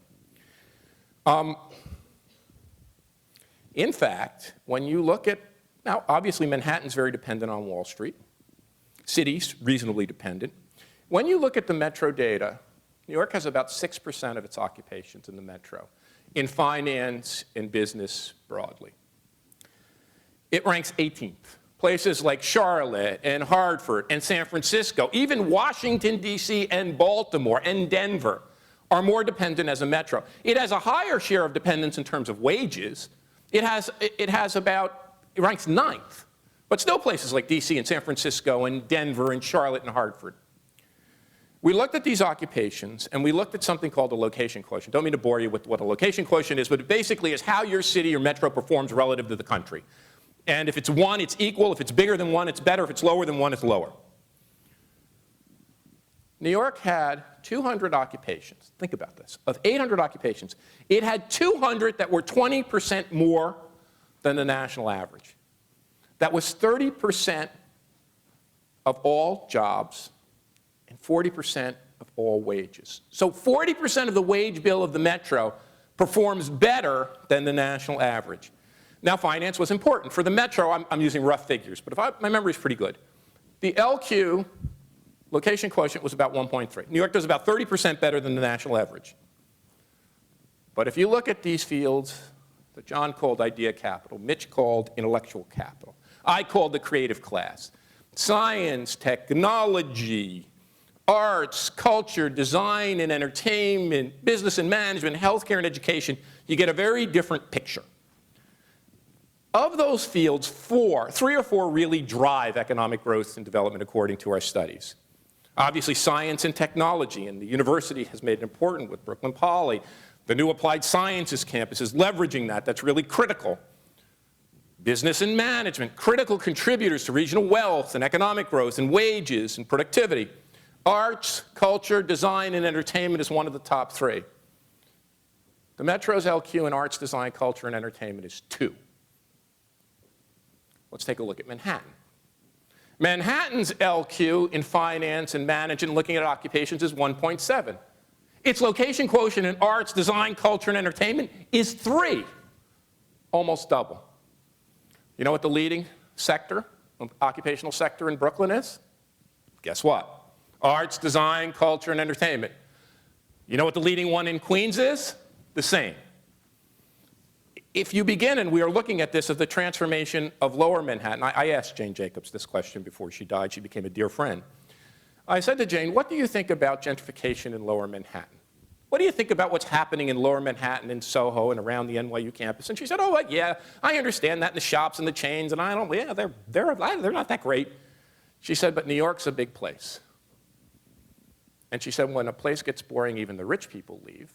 In fact, when you look at, now obviously Manhattan's very dependent on Wall Street, cities reasonably dependent. When you look at the metro data, New York has about 6% of its occupations in the metro, in finance and business broadly. It ranks 18th. Places like Charlotte and Hartford and San Francisco, even Washington, D.C. and Baltimore and Denver are more dependent as a metro. It has a higher share of dependence in terms of wages. It ranks 9th. But still places like D.C. and San Francisco and Denver and Charlotte and Hartford. We looked at these occupations, and we looked at something called a location quotient. Don't mean to bore you with what a location quotient is, but it basically is how your city or metro performs relative to the country. And if it's 1, it's equal. If it's bigger than 1, it's better. If it's lower than 1, it's lower. New York had 200 occupations. Think about this. Of 800 occupations, it had 200 that were 20% more than the national average. That was 30% of all jobs and 40% of all wages. So 40% of the wage bill of the metro performs better than the national average. Now, finance was important. For the metro, I'm using rough figures, but my memory is pretty good. The LQ location quotient was about 1.3. New York does about 30% better than the national average. But if you look at these fields that John called idea capital, Mitch called intellectual capital, I called the creative class, science, technology, arts, culture, design and entertainment, business and management, healthcare and education, you get a very different picture. Of those fields, 3 or 4 really drive economic growth and development according to our studies. Obviously, science and technology, and the university has made it important with Brooklyn Poly. The new Applied Sciences campus is leveraging that. That's really critical. Business and management, critical contributors to regional wealth and economic growth and wages and productivity. Arts, culture, design, and entertainment is one of the top three. The Metro's LQ in arts, design, culture, and entertainment is 2. Let's take a look at Manhattan. Manhattan's LQ in finance and management, looking at occupations, is 1.7. Its location quotient in arts, design, culture, and entertainment is 3, almost double. You know what the leading sector, occupational sector in Brooklyn is? Guess what? Arts, design, culture, and entertainment. You know what the leading one in Queens is? The same. If you begin, and we are looking at this, of the transformation of Lower Manhattan, I asked Jane Jacobs this question before she died. She became a dear friend. I said to Jane, what do you think about gentrification in Lower Manhattan? What do you think about what's happening in Lower Manhattan, in Soho, and around the NYU campus? And she said, oh, yeah, I understand that in the shops and the chains, and they're not that great. She said, but New York's a big place. And she said, when a place gets boring, even the rich people leave.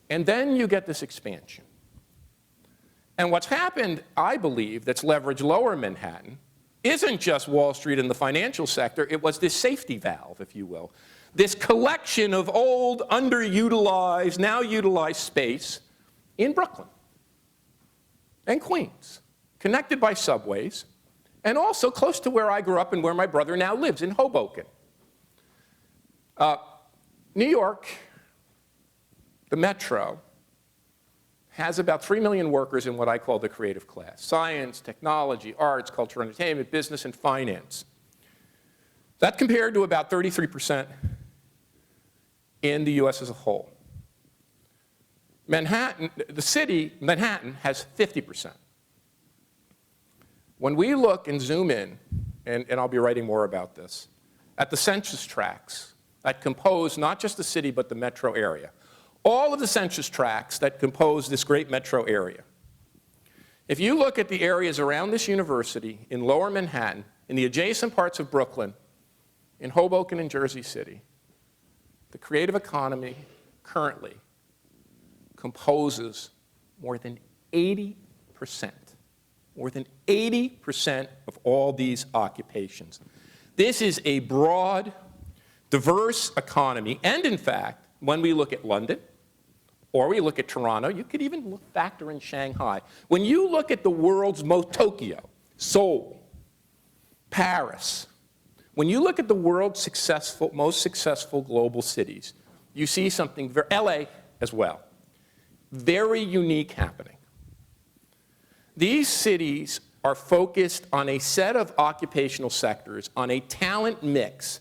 And then you get this expansion. And what's happened, I believe, that's leveraged Lower Manhattan isn't just Wall Street and the financial sector. It was this safety valve, if you will. This collection of old, underutilized, now utilized space in Brooklyn and Queens, connected by subways, and also close to where I grew up and where my brother now lives, in Hoboken. New York, the Metro, has about 3 million workers in what I call the creative class: science, technology, arts, culture, entertainment, business, and finance. That compared to about 33% in the US as a whole. Manhattan, the city, Manhattan, has 50%. When we look and zoom in, and I'll be writing more about this, at the census tracts that compose not just the city but the metro area, all of the census tracts that compose this great metro area. If you look at the areas around this university, in Lower Manhattan, in the adjacent parts of Brooklyn, in Hoboken and Jersey City, the creative economy currently composes more than 80%, more than 80% of all these occupations. This is a broad, diverse economy, and in fact, when we look at London, or we look at Toronto, you could even factor in Shanghai. When you look at the world's most, Tokyo, Seoul, Paris, when you look at the world's most successful global cities, you see something, LA as well, very unique happening. These cities are focused on a set of occupational sectors, on a talent mix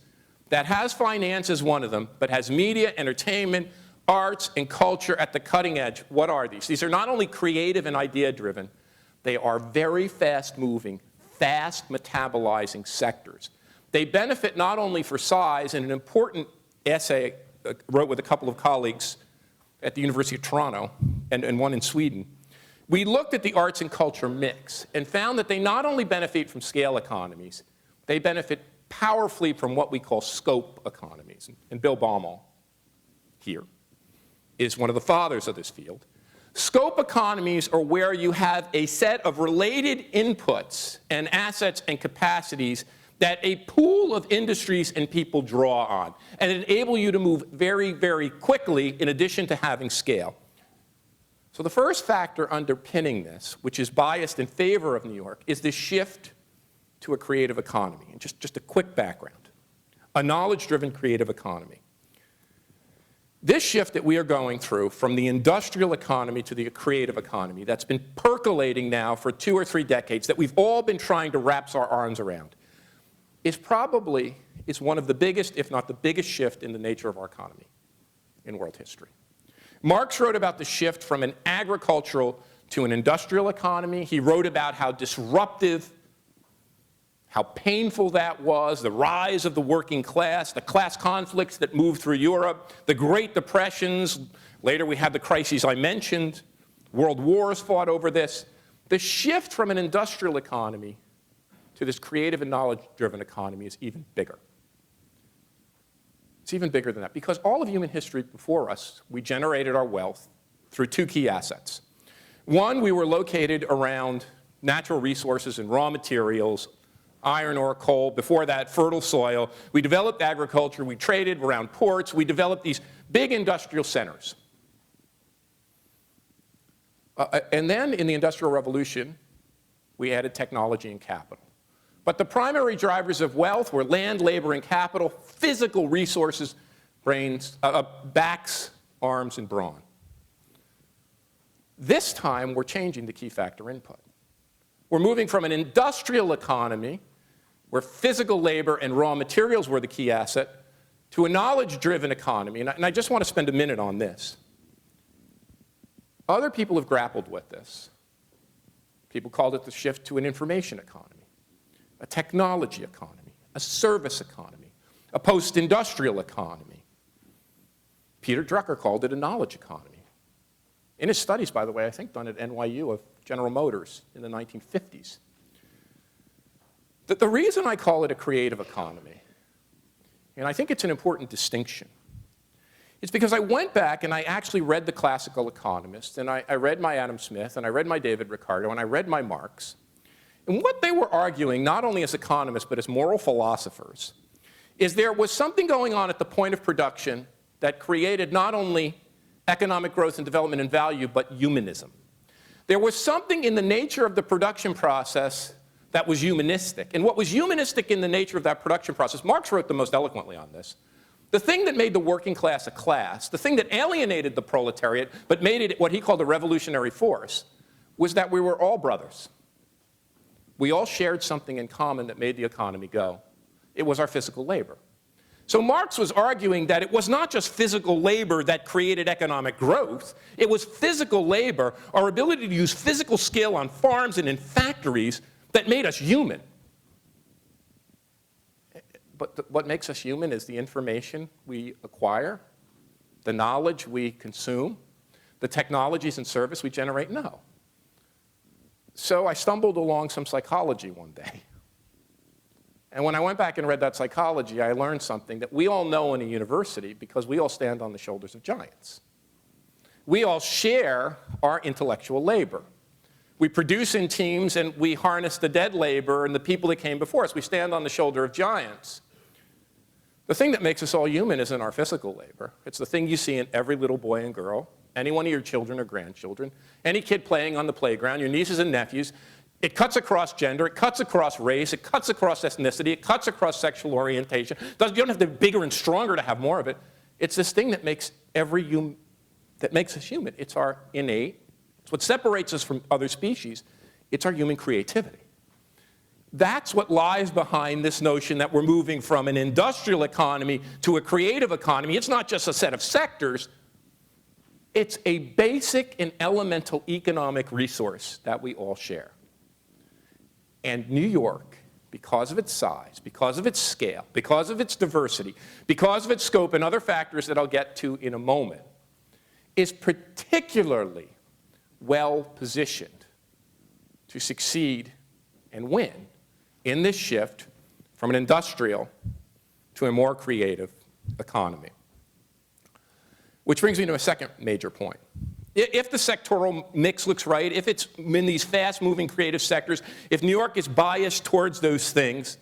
that has finance as one of them, but has media, entertainment, arts, and culture at the cutting edge. What are these? These are not only creative and idea-driven, they are very fast-moving, fast metabolizing sectors. They benefit not only for size, and an important essay I wrote with a couple of colleagues at the University of Toronto and one in Sweden. We looked at the arts and culture mix and found that they not only benefit from scale economies, they benefit powerfully from what we call scope economies. And Bill Baumol here is one of the fathers of this field. Scope economies are where you have a set of related inputs and assets and capacities that a pool of industries and people draw on and enable you to move very, very quickly in addition to having scale. So the first factor underpinning this, which is biased in favor of New York, is the shift to a creative economy. And just a quick background: a knowledge-driven creative economy. This shift that we are going through from the industrial economy to the creative economy, that's been percolating now for 2 or 3 decades, that we've all been trying to wrap our arms around, is one of the biggest, if not the biggest shift in the nature of our economy in world history. Marx wrote about the shift from an agricultural to an industrial economy. He wrote about how disruptive, how painful that was, the rise of the working class, the class conflicts that moved through Europe, the Great Depressions. Later we had the crises I mentioned. World wars fought over this. The shift from an industrial economy to this creative and knowledge-driven economy is even bigger. It's even bigger than that, because all of human history before us, we generated our wealth through 2 key assets. One, we were located around natural resources and raw materials iron ore, coal, before that, fertile soil. We developed agriculture, we traded around ports, we developed these big industrial centers. And then in the Industrial Revolution, we added technology and capital. But the primary drivers of wealth were land, labor, and capital, physical resources, brains, backs, arms, and brawn. This time, we're changing the key factor input. We're moving from an industrial economy, where physical labor and raw materials were the key asset, to a knowledge-driven economy. And I just want to spend a minute on this. Other people have grappled with this. People called it the shift to an information economy, a technology economy, a service economy, a post-industrial economy. Peter Drucker called it a knowledge economy. In his studies, by the way, I think done at NYU of General Motors in the 1950s. The reason I call it a creative economy, and I think it's an important distinction, it's because I went back and I actually read the classical economists, and I read my Adam Smith, and I read my David Ricardo, and I read my Marx. And what they were arguing, not only as economists, but as moral philosophers, is there was something going on at the point of production that created not only economic growth and development and value, but humanism. There was something in the nature of the production process that was humanistic. And what was humanistic in the nature of that production process, Marx wrote the most eloquently on this, the thing that made the working class a class, the thing that alienated the proletariat, but made it what he called a revolutionary force, was that we were all brothers. We all shared something in common that made the economy go. It was our physical labor. So Marx was arguing that it was not just physical labor that created economic growth. It was physical labor, our ability to use physical skill on farms and in factories that made us human. But what makes us human is the information we acquire, the knowledge we consume, the technologies and service we generate? No. So I stumbled along some psychology one day. And when I went back and read that psychology, I learned something that we all know in a university because we all stand on the shoulders of giants. We all share our intellectual labor. We produce in teams and we harness the dead labor and the people that came before us. We stand on the shoulder of giants. The thing that makes us all human isn't our physical labor. It's the thing you see in every little boy and girl, any one of your children or grandchildren, any kid playing on the playground, your nieces and nephews. It cuts across gender, it cuts across race, it cuts across ethnicity, it cuts across sexual orientation. You don't have to be bigger and stronger to have more of it. It's this thing that makes us human. It's our innate. It's what separates us from other species. It's our human creativity. That's what lies behind this notion that we're moving from an industrial economy to a creative economy. It's not just a set of sectors. It's a basic and elemental economic resource that we all share. And New York, because of its size, because of its scale, because of its diversity, because of its scope and other factors that I'll get to in a moment, is particularly well positioned to succeed and win in this shift from an industrial to a more creative economy. Which brings me to a second major point. If the sectoral mix looks right, if it's in these fast-moving creative sectors, if New York is biased towards those things,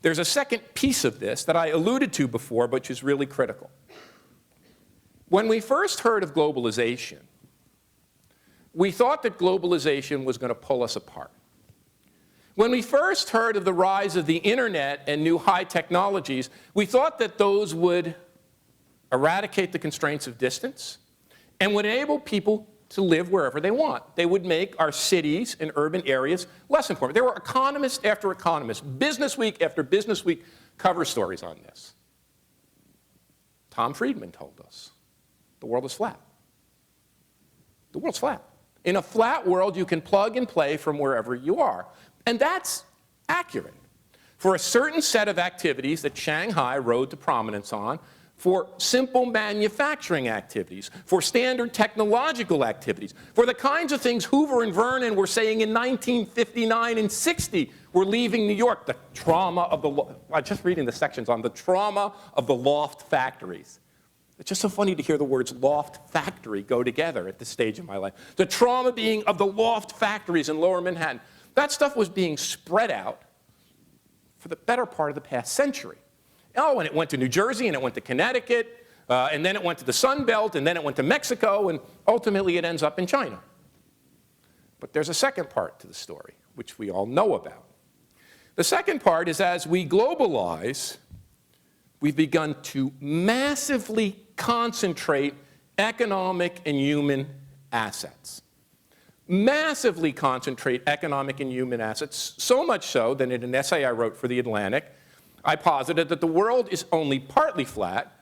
there's a second piece of this that I alluded to before, which is really critical. When we first heard of globalization, we thought that globalization was going to pull us apart. When we first heard of the rise of the internet and new high technologies, we thought that those would eradicate the constraints of distance and would enable people to live wherever they want. They would make our cities and urban areas less important. There were economist after economist, Business Week after Business Week cover stories on this. Tom Friedman told us, the world is flat. The world's flat. In a flat world, you can plug and play from wherever you are. And that's accurate. For a certain set of activities that Shanghai rode to prominence on, for simple manufacturing activities, for standard technological activities, for the kinds of things Hoover and Vernon were saying in 1959 and 60 were leaving New York, the trauma of the, I'm just reading the sections on the trauma of the loft factories. It's just so funny to hear the words loft factory go together at this stage of my life. The trauma being of the loft factories in Lower Manhattan. That stuff was being spread out for the better part of the past century. Oh, and it went to New Jersey, and it went to Connecticut, and then it went to the Sun Belt, and then it went to Mexico, and ultimately it ends up in China. But there's a second part to the story, which we all know about. The second part is as we globalize, we've begun to massively concentrate economic and human assets. Massively concentrate economic and human assets, so much so that in an essay I wrote for The Atlantic, I posited that the world is only partly flat.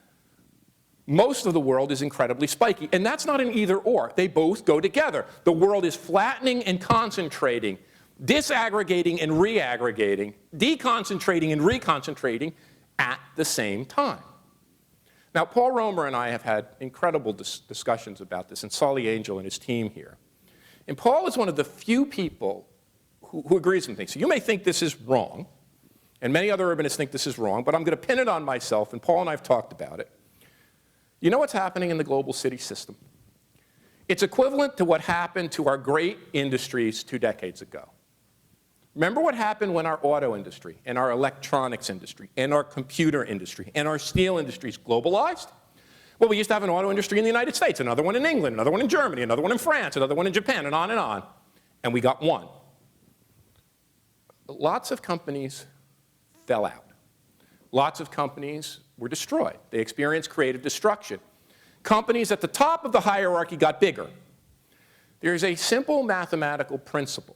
Most of the world is incredibly spiky. And that's not an either or. They both go together. The world is flattening and concentrating, disaggregating and reaggregating, deconcentrating and reconcentrating at the same time. Now, Paul Romer and I have had incredible discussions about this, and Solly Angel and his team here. And Paul is one of the few people who agrees with me. So you may think this is wrong, and many other urbanists think this is wrong, but I'm going to pin it on myself, and Paul and I have talked about it. You know what's happening in the global city system? It's equivalent to what happened to our great industries 2 decades ago. Remember what happened when our auto industry, and our electronics industry, and our computer industry, and our steel industries globalized? Well, we used to have an auto industry in the United States, another one in England, another one in Germany, another one in France, another one in Japan, and on and on. And we got one. Lots of companies fell out. Lots of companies were destroyed. They experienced creative destruction. Companies at the top of the hierarchy got bigger. There's a simple mathematical principle.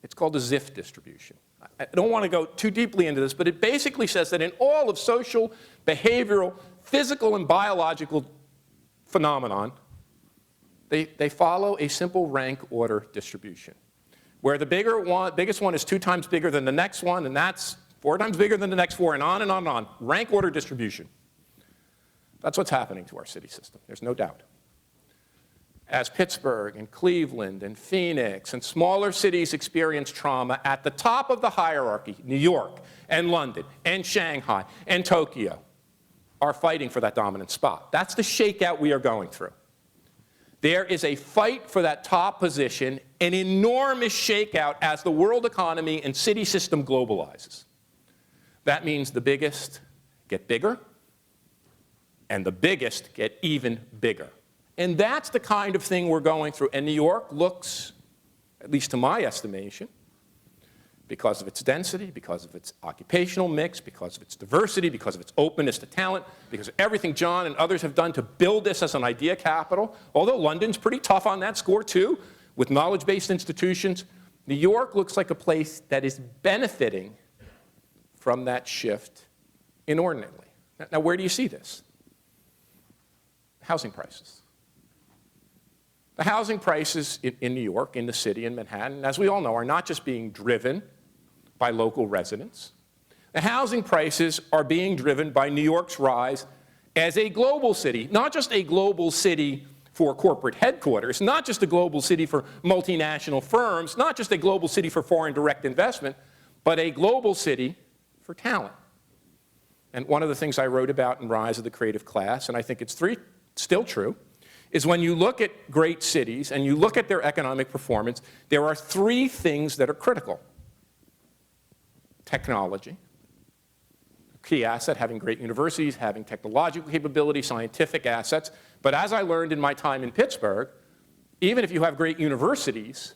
It's called the Ziff distribution. I don't want to go too deeply into this, but it basically says that in all of social, behavioral, physical, and biological phenomenon, they follow a simple rank order distribution, where the biggest one is 2 times bigger than the next one, and that's 4 times bigger than the next 4, and on and on and on. Rank order distribution. That's what's happening to our city system, there's no doubt. As Pittsburgh and Cleveland and Phoenix and smaller cities experience trauma, at the top of the hierarchy, New York and London and Shanghai and Tokyo are fighting for that dominant spot. That's the shakeout we are going through. There is a fight for that top position, an enormous shakeout as the world economy and city system globalizes. That means the biggest get bigger, and the biggest get even bigger. And that's the kind of thing we're going through. And New York looks, at least to my estimation, because of its density, because of its occupational mix, because of its diversity, because of its openness to talent, because of everything John and others have done to build this as an idea capital, although London's pretty tough on that score too, with knowledge-based institutions, New York looks like a place that is benefiting from that shift inordinately. Now, where do you see this? Housing prices. The housing prices in New York, in the city, in Manhattan, as we all know, are not just being driven by local residents. The housing prices are being driven by New York's rise as a global city, not just a global city for corporate headquarters, not just a global city for multinational firms, not just a global city for foreign direct investment, but a global city for talent. And one of the things I wrote about in Rise of the Creative Class, and I think it's still true, is when you look at great cities and you look at their economic performance, there are 3 things that are critical. Technology, key asset, having great universities, having technological capability, scientific assets. But as I learned in my time in Pittsburgh, even if you have great universities,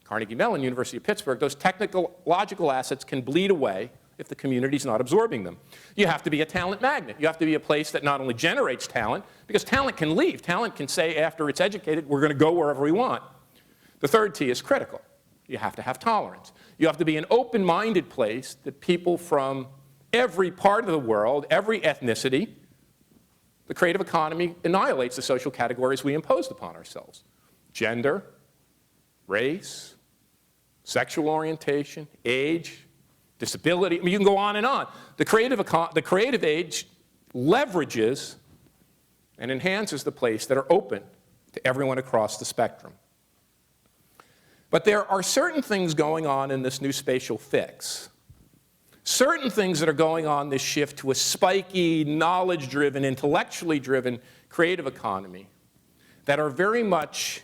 Carnegie Mellon, University of Pittsburgh, those technological assets can bleed away if the community's not absorbing them. You have to be a talent magnet. You have to be a place that not only generates talent, because talent can leave. Talent can say after it's educated, we're going to go wherever we want. The third T is critical. You have to have tolerance. You have to be an open-minded place that people from every part of the world, every ethnicity, the creative economy annihilates the social categories we imposed upon ourselves. Gender, race, sexual orientation, age, disability, I mean, you can go on and on. The creative age leverages and enhances the place that are open to everyone across the spectrum. But there are certain things going on in this new spatial fix, certain things that are going on this shift to a spiky, knowledge-driven, intellectually driven creative economy that are very much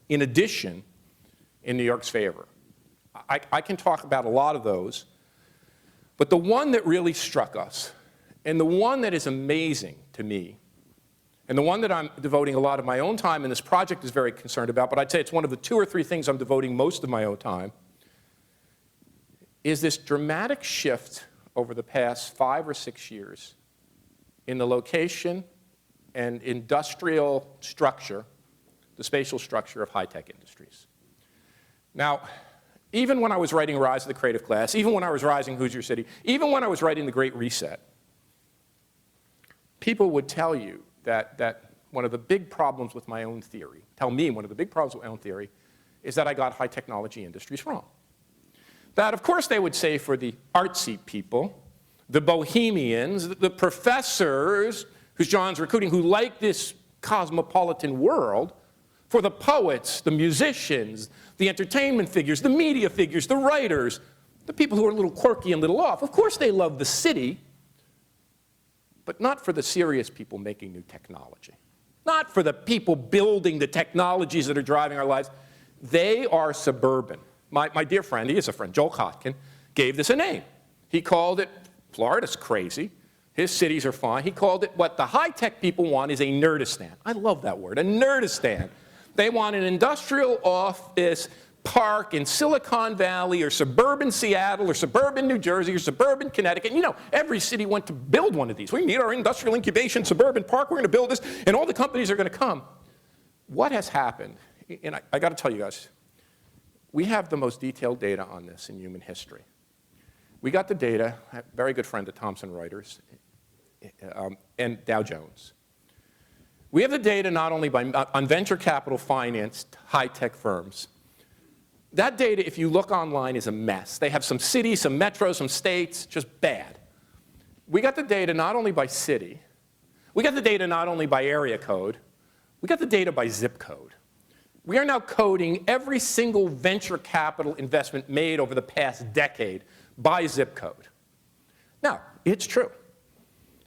in addition in New York's favor. I can talk about a lot of those. But the one that really struck us, and the one that is amazing to me, and the one that I'm devoting a lot of my own time, and this project is very concerned about, but I'd say it's one of the 2 or 3 things I'm devoting most of my own time, is this dramatic shift over the past 5 or 6 years in the location and industrial structure, the spatial structure of high-tech industries. Now, even when I was writing Rise of the Creative Class, even when I was writing Who's Your City, even when I was writing The Great Reset, people would tell you that one of the big problems with my own theory, one of the big problems with my own theory, is that I got high technology industries wrong. That, of course, they would say for the artsy people, the bohemians, the professors who's John's recruiting, who like this cosmopolitan world, for the poets, the musicians, the entertainment figures, the media figures, the writers, the people who are a little quirky and a little off. Of course they love the city, but not for the serious people making new technology. Not for the people building the technologies that are driving our lives. They are suburban. My dear friend, he is a friend, Joel Kotkin, gave this a name. He called it, Florida's crazy. His cities are fine. He called it, what the high-tech people want is a nerdistan. I love that word, a nerdistan. They want an industrial office park in Silicon Valley or suburban Seattle or suburban New Jersey or suburban Connecticut. You know, every city went to build one of these. We need our industrial incubation suburban park. We're going to build this, and all the companies are going to come. What has happened, and I got to tell you guys, we have the most detailed data on this in human history. We got the data, a very good friend of Thomson Reuters, and Dow Jones. We have the data not only on venture capital financed high-tech firms. That data, if you look online, is a mess. They have some cities, some metros, some states, just bad. We got the data not only by city. We got the data not only by area code. We got the data by zip code. We are now coding every single venture capital investment made over the past decade by zip code. Now, it's true.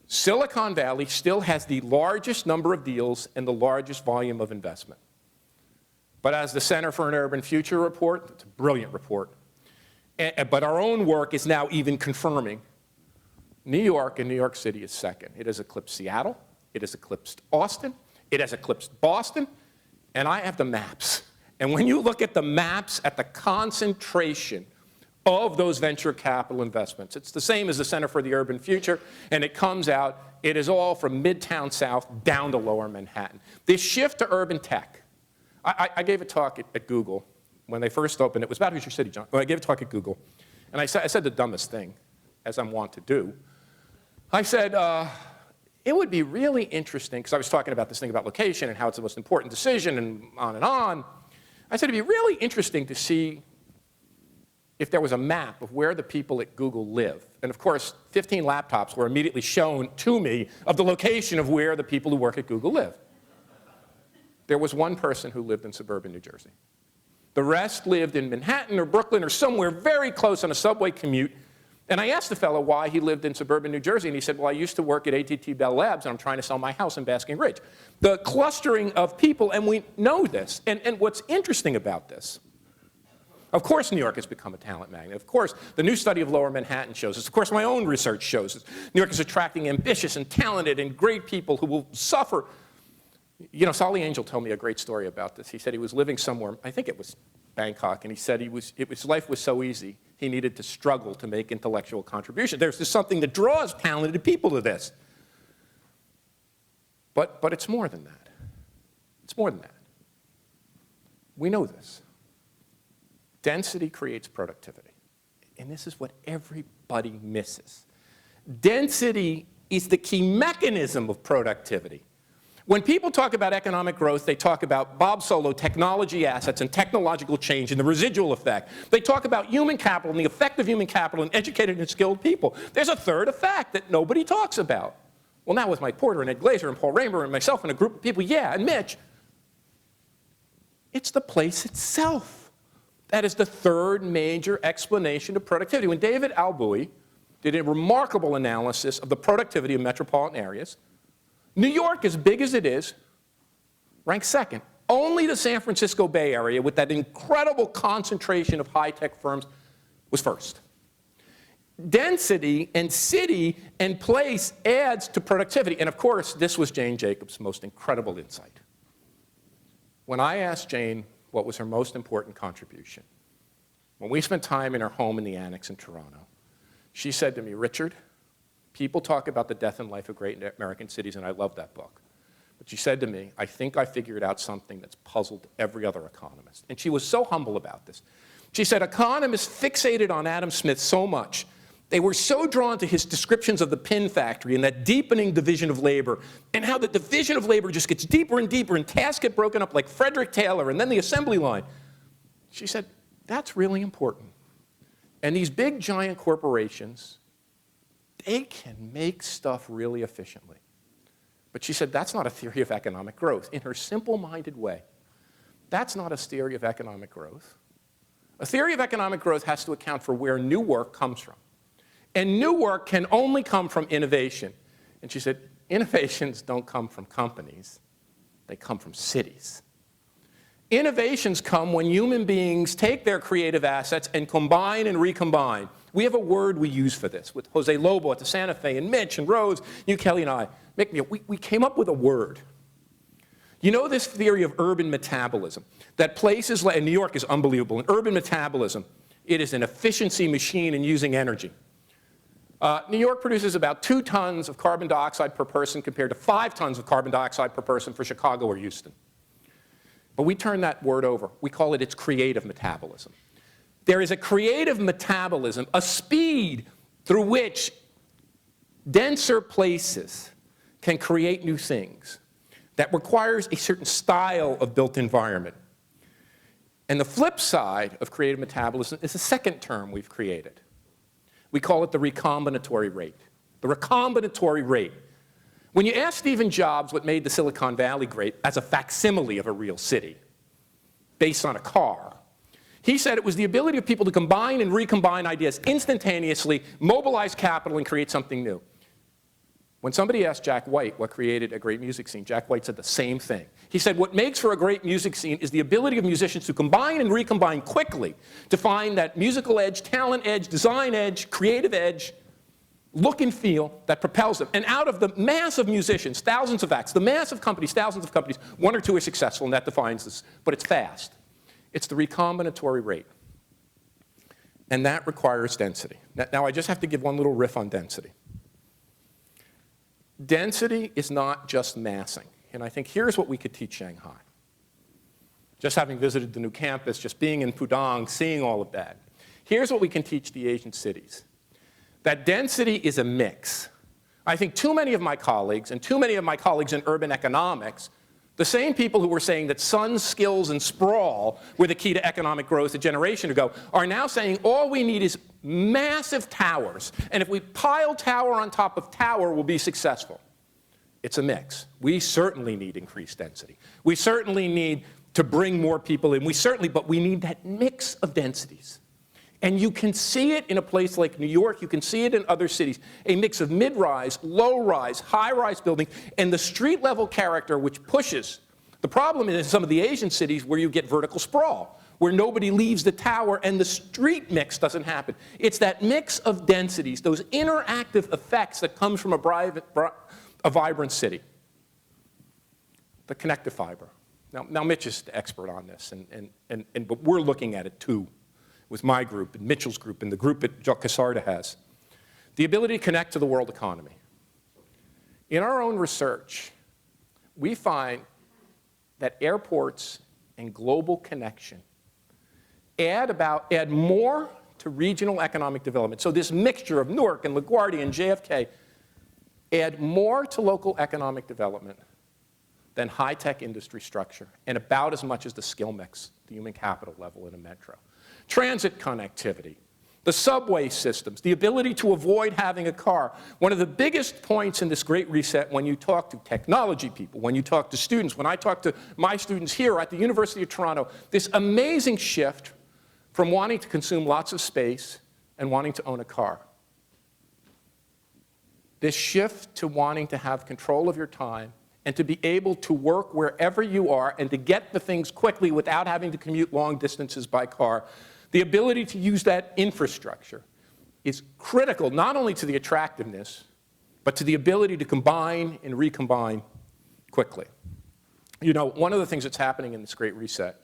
Silicon Valley still has the largest number of deals and the largest volume of investment. But as the Center for an Urban Future report, it's a brilliant report, but our own work is now even confirming New York and New York City is second. It has eclipsed Seattle, it has eclipsed Austin, it has eclipsed Boston, and I have the maps. And when you look at the maps at the concentration of those venture capital investments, it's the same as the Center for the Urban Future, and it comes out, it is all from Midtown South down to Lower Manhattan. This shift to urban tech. I gave a talk at Google when they first opened. It was about Who's Your City, John. Well, I gave a talk at Google, and I said the dumbest thing, as I'm wont to do. I said, it would be really interesting, because I was talking about this thing about location and how it's the most important decision and on and on. I said it'd be really interesting to see if there was a map of where the people at Google live. And of course, 15 laptops were immediately shown to me of the location of where the people who work at Google live. There was one person who lived in suburban New Jersey. The rest lived in Manhattan or Brooklyn or somewhere very close on a subway commute. And I asked the fellow why he lived in suburban New Jersey, and he said, well, I used to work at AT&T Bell Labs, and I'm trying to sell my house in Basking Ridge. The clustering of people, and we know this. And what's interesting about this, of course New York has become a talent magnet. Of course, the new study of Lower Manhattan shows this. Of course, my own research shows this. New York is attracting ambitious and talented and great people who will suffer. You know, Solly Angel told me a great story about this. He said he was living somewhere, I think it was Bangkok, and he said his life was so easy, he needed to struggle to make intellectual contribution. There's just something that draws talented people to this. But it's more than that. It's more than that. We know this. Density creates productivity. And this is what everybody misses. Density is the key mechanism of productivity. When people talk about economic growth, they talk about Bob Solo, technology assets and technological change and the residual effect. They talk about human capital and the effect of human capital on educated and skilled people. There's a third effect that nobody talks about. Well, now with Mike Porter and Ed Glazer and Paul Rainbow and myself and a group of people, yeah, and Mitch, it's the place itself. That is the third major explanation of productivity. When David Alboui did a remarkable analysis of the productivity of metropolitan areas, New York, as big as it is, ranks second. Only the San Francisco Bay Area, with that incredible concentration of high-tech firms, was first. density and city and place adds to productivity. And of course, this was Jane Jacobs' most incredible insight. When I asked Jane what was her most important contribution, when we spent time in her home in the Annex in Toronto, she said to me, Richard, people talk about the death and life of great American cities, and I love that book. But she said to me, I think I figured out something that's puzzled every other economist. And she was so humble about this. She said, economists fixated on Adam Smith so much, they were so drawn to his descriptions of the pin factory and that deepening division of labor, and how the division of labor just gets deeper and deeper, and tasks get broken up like Frederick Taylor, and then the assembly line. She said, that's really important. And these big, giant corporations, they can make stuff really efficiently. But she said, that's not a theory of economic growth. In her simple-minded way, that's not a theory of economic growth. A theory of economic growth has to account for where new work comes from. And new work can only come from innovation. And she said, innovations don't come from companies. They come from cities. Innovations come when human beings take their creative assets and combine and recombine. We have a word we use for this with Jose Lobo at the Santa Fe, and Mitch and Rose, you, Kelly, and I. We came up with a word. You know this theory of urban metabolism, that places like, and New York is unbelievable, in urban metabolism, it is an efficiency machine in using energy. New York produces about 2 tons of carbon dioxide per person compared to 5 tons of carbon dioxide per person for Chicago or Houston. But we turn that word over. We call it its creative metabolism. There is a creative metabolism, a speed through which denser places can create new things that requires a certain style of built environment. And the flip side of creative metabolism is a second term we've created. We call it the recombinatory rate. The recombinatory rate. When you ask Stephen Jobs what made the Silicon Valley great as a facsimile of a real city, based on a car, he said it was the ability of people to combine and recombine ideas instantaneously, mobilize capital, and create something new. When somebody asked Jack White what created a great music scene, Jack White said the same thing. He said what makes for a great music scene is the ability of musicians to combine and recombine quickly to find that musical edge, talent edge, design edge, creative edge, look and feel that propels them. And out of the mass of musicians, thousands of acts, the mass of companies, thousands of companies, 1 or 2 are successful, and that defines this. But it's fast. It's the recombinatory rate. And that requires density. Now I just have to give one little riff on density. Density is not just massing. And I think here's what we could teach Shanghai. Just having visited the new campus, just being in Pudong, seeing all of that. Here's what we can teach the Asian cities. That density is a mix. I think too many of my colleagues, and too many of my colleagues in urban economics, the same people who were saying that sun, skills, and sprawl were the key to economic growth a generation ago, are now saying all we need is massive towers. And if we pile tower on top of tower, we'll be successful. It's a mix. We certainly need increased density. We certainly need to bring more people in. But we need that mix of densities. And you can see it in a place like New York. You can see it in other cities. A mix of mid-rise, low-rise, high-rise buildings, and the street-level character which pushes. The problem is in some of the Asian cities where you get vertical sprawl, where nobody leaves the tower and the street mix doesn't happen. It's that mix of densities, those interactive effects that comes from a vibrant city. The connective fiber. Now Mitch is the expert on this, but we're looking at it too, with my group, and Mitchell's group, and the group that Jacques Cassarda has. The ability to connect to the world economy. In our own research, we find that airports and global connection add more to regional economic development. So this mixture of Newark and LaGuardia and JFK add more to local economic development than high-tech industry structure, and about as much as the skill mix, the human capital level in a metro. Transit connectivity, the subway systems, the ability to avoid having a car. One of the biggest points in this great reset when you talk to technology people, when you talk to students, when I talk to my students here at the University of Toronto, this amazing shift from wanting to consume lots of space and wanting to own a car. This shift to wanting to have control of your time and to be able to work wherever you are and to get the things quickly without having to commute long distances by car. The ability to use that infrastructure is critical not only to the attractiveness, but to the ability to combine and recombine quickly. You know, one of the things that's happening in this Great Reset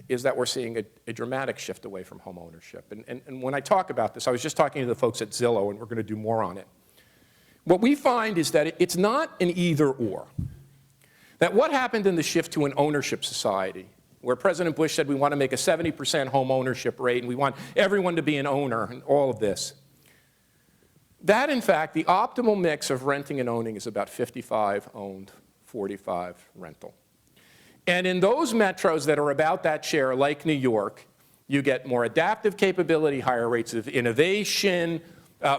is that we're seeing a dramatic shift away from home ownership. And when I talk about this, I was just talking to the folks at Zillow, and we're going to do more on it. What we find is that it's not an either-or. That what happened in the shift to an ownership society, where President Bush said we want to make a 70% home ownership rate and we want everyone to be an owner and all of this, that in fact, the optimal mix of renting and owning is about 55 owned, 45 rental. And in those metros that are about that share, like New York, you get more adaptive capability, higher rates of innovation,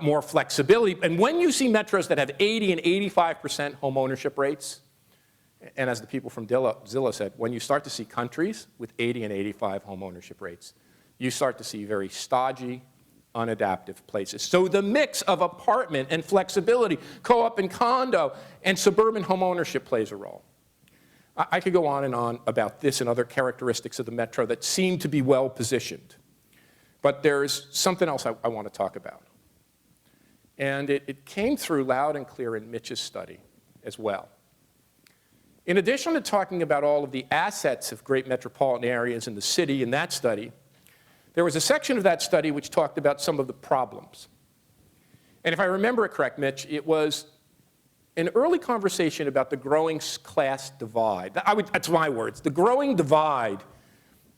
more flexibility. And when you see metros that have 80 and 85% home ownership rates, and as the people from Zillow said, when you start to see countries with 80 and 85 home ownership rates, you start to see very stodgy, unadaptive places. So the mix of apartment and flexibility, co-op and condo, and suburban home ownership plays a role. I could go on and on about this and other characteristics of the metro that seem to be well positioned. But there's something else I want to talk about. And it came through loud and clear in Mitch's study as well. In addition to talking about all of the assets of great metropolitan areas in the city in that study, there was a section of that study which talked about some of the problems. And if I remember it correct, Mitch, it was an early conversation about the growing class divide. That's my words, the growing divide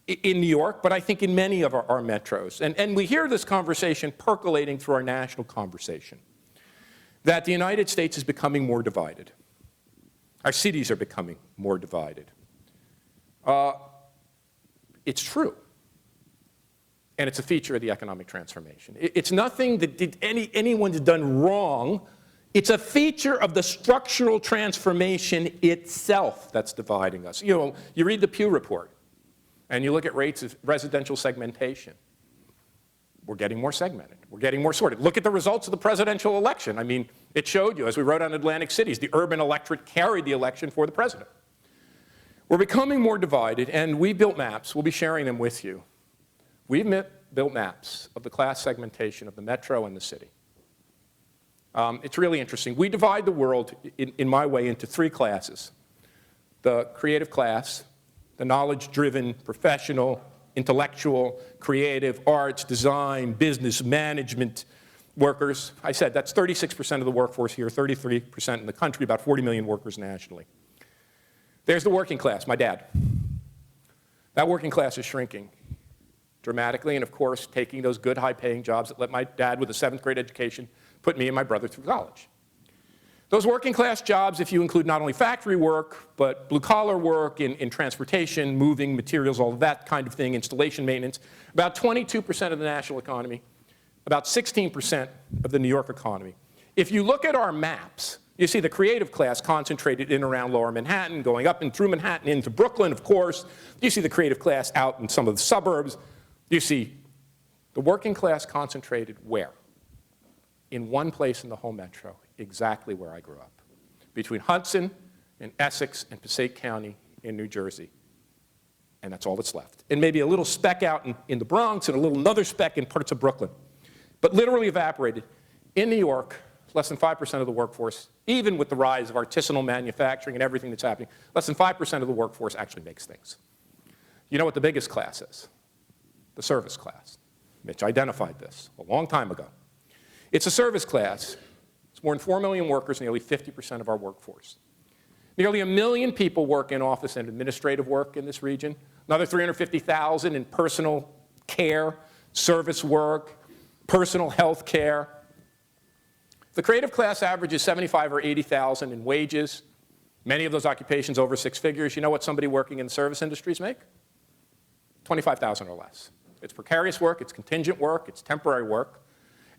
in New York, but I think in many of our metros. And we hear this conversation percolating through our national conversation, that the United States is becoming more divided. Our cities are becoming more divided. It's true. And it's a feature of the economic transformation. It's nothing that anyone's done wrong. It's a feature of the structural transformation itself that's dividing us. You know, you read the Pew Report, and you look at rates of residential segmentation. We're getting more segmented. We're getting more sorted. Look at the results of the presidential election. I mean, it showed you, as we wrote on Atlantic Cities, the urban electorate carried the election for the president. We're becoming more divided, and we built maps. We'll be sharing them with you. We've built maps of the class segmentation of the metro and the city. It's really interesting. We divide the world, in my way, into three classes. The creative class, the knowledge-driven, professional, intellectual, creative, arts, design, business, management workers. I said that's 36% of the workforce here, 33% in the country, about 40 million workers nationally. There's the working class, my dad. That working class is shrinking dramatically, and of course, taking those good, high-paying jobs that let my dad with a 7th grade education put me and my brother through college. Those working class jobs, if you include not only factory work, but blue-collar work in transportation, moving materials, all of that kind of thing, installation maintenance, about 22% of the national economy, about 16% of the New York economy. If you look at our maps, you see the creative class concentrated in around Lower Manhattan, going up and through Manhattan into Brooklyn, of course. You see the creative class out in some of the suburbs. You see the working class concentrated where? In one place in the whole metro, exactly where I grew up, between Hudson and Essex and Passaic County in New Jersey. And that's all that's left. And maybe a little speck out in the Bronx and another speck in parts of Brooklyn. But literally evaporated. In New York, less than 5% of the workforce, even with the rise of artisanal manufacturing and everything that's happening, less than 5% of the workforce actually makes things. You know what the biggest class is? The service class. Mitch identified this a long time ago. It's a service class. It's more than 4 million workers, nearly 50% of our workforce. Nearly 1 million people work in office and administrative work in this region. Another 350,000 in personal care, service work, personal health care. The creative class averages 75 or 80,000 in wages. Many of those occupations over 6 figures. You know what somebody working in the service industries make? 25,000 or less. It's precarious work, it's contingent work, it's temporary work.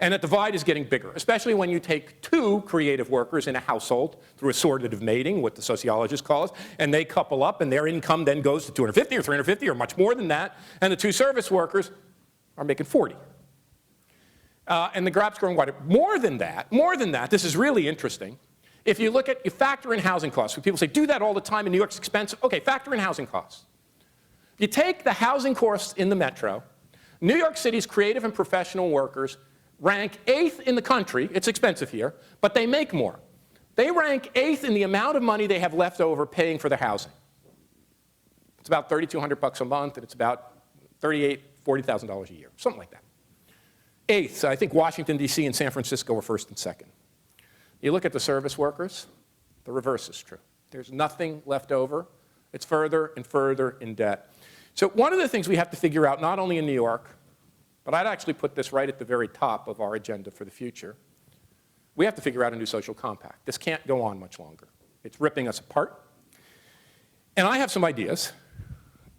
And that divide is getting bigger, especially when you take 2 creative workers in a household through assortative mating, what the sociologists call it, and they couple up and their income then goes to 250 or 350 or much more than that, and the 2 service workers are making 40. And the gap's growing wider. More than that, this is really interesting. If you factor in housing costs, people say, do that all the time and New York's expensive. Okay, factor in housing costs. You take the housing costs in the metro, New York City's creative and professional workers rank 8th in the country. It's expensive here, but they make more. They rank 8th in the amount of money they have left over paying for their housing. It's about $3,200 a month, and it's about $38,000, $40,000 a year, something like that. 8th, I think Washington, D.C. and San Francisco are 1st and 2nd. You look at the service workers, the reverse is true. There's nothing left over. It's further and further in debt. So one of the things we have to figure out, not only in New York, but I'd actually put this right at the very top of our agenda for the future, we have to figure out a new social compact. This can't go on much longer. It's ripping us apart. And I have some ideas,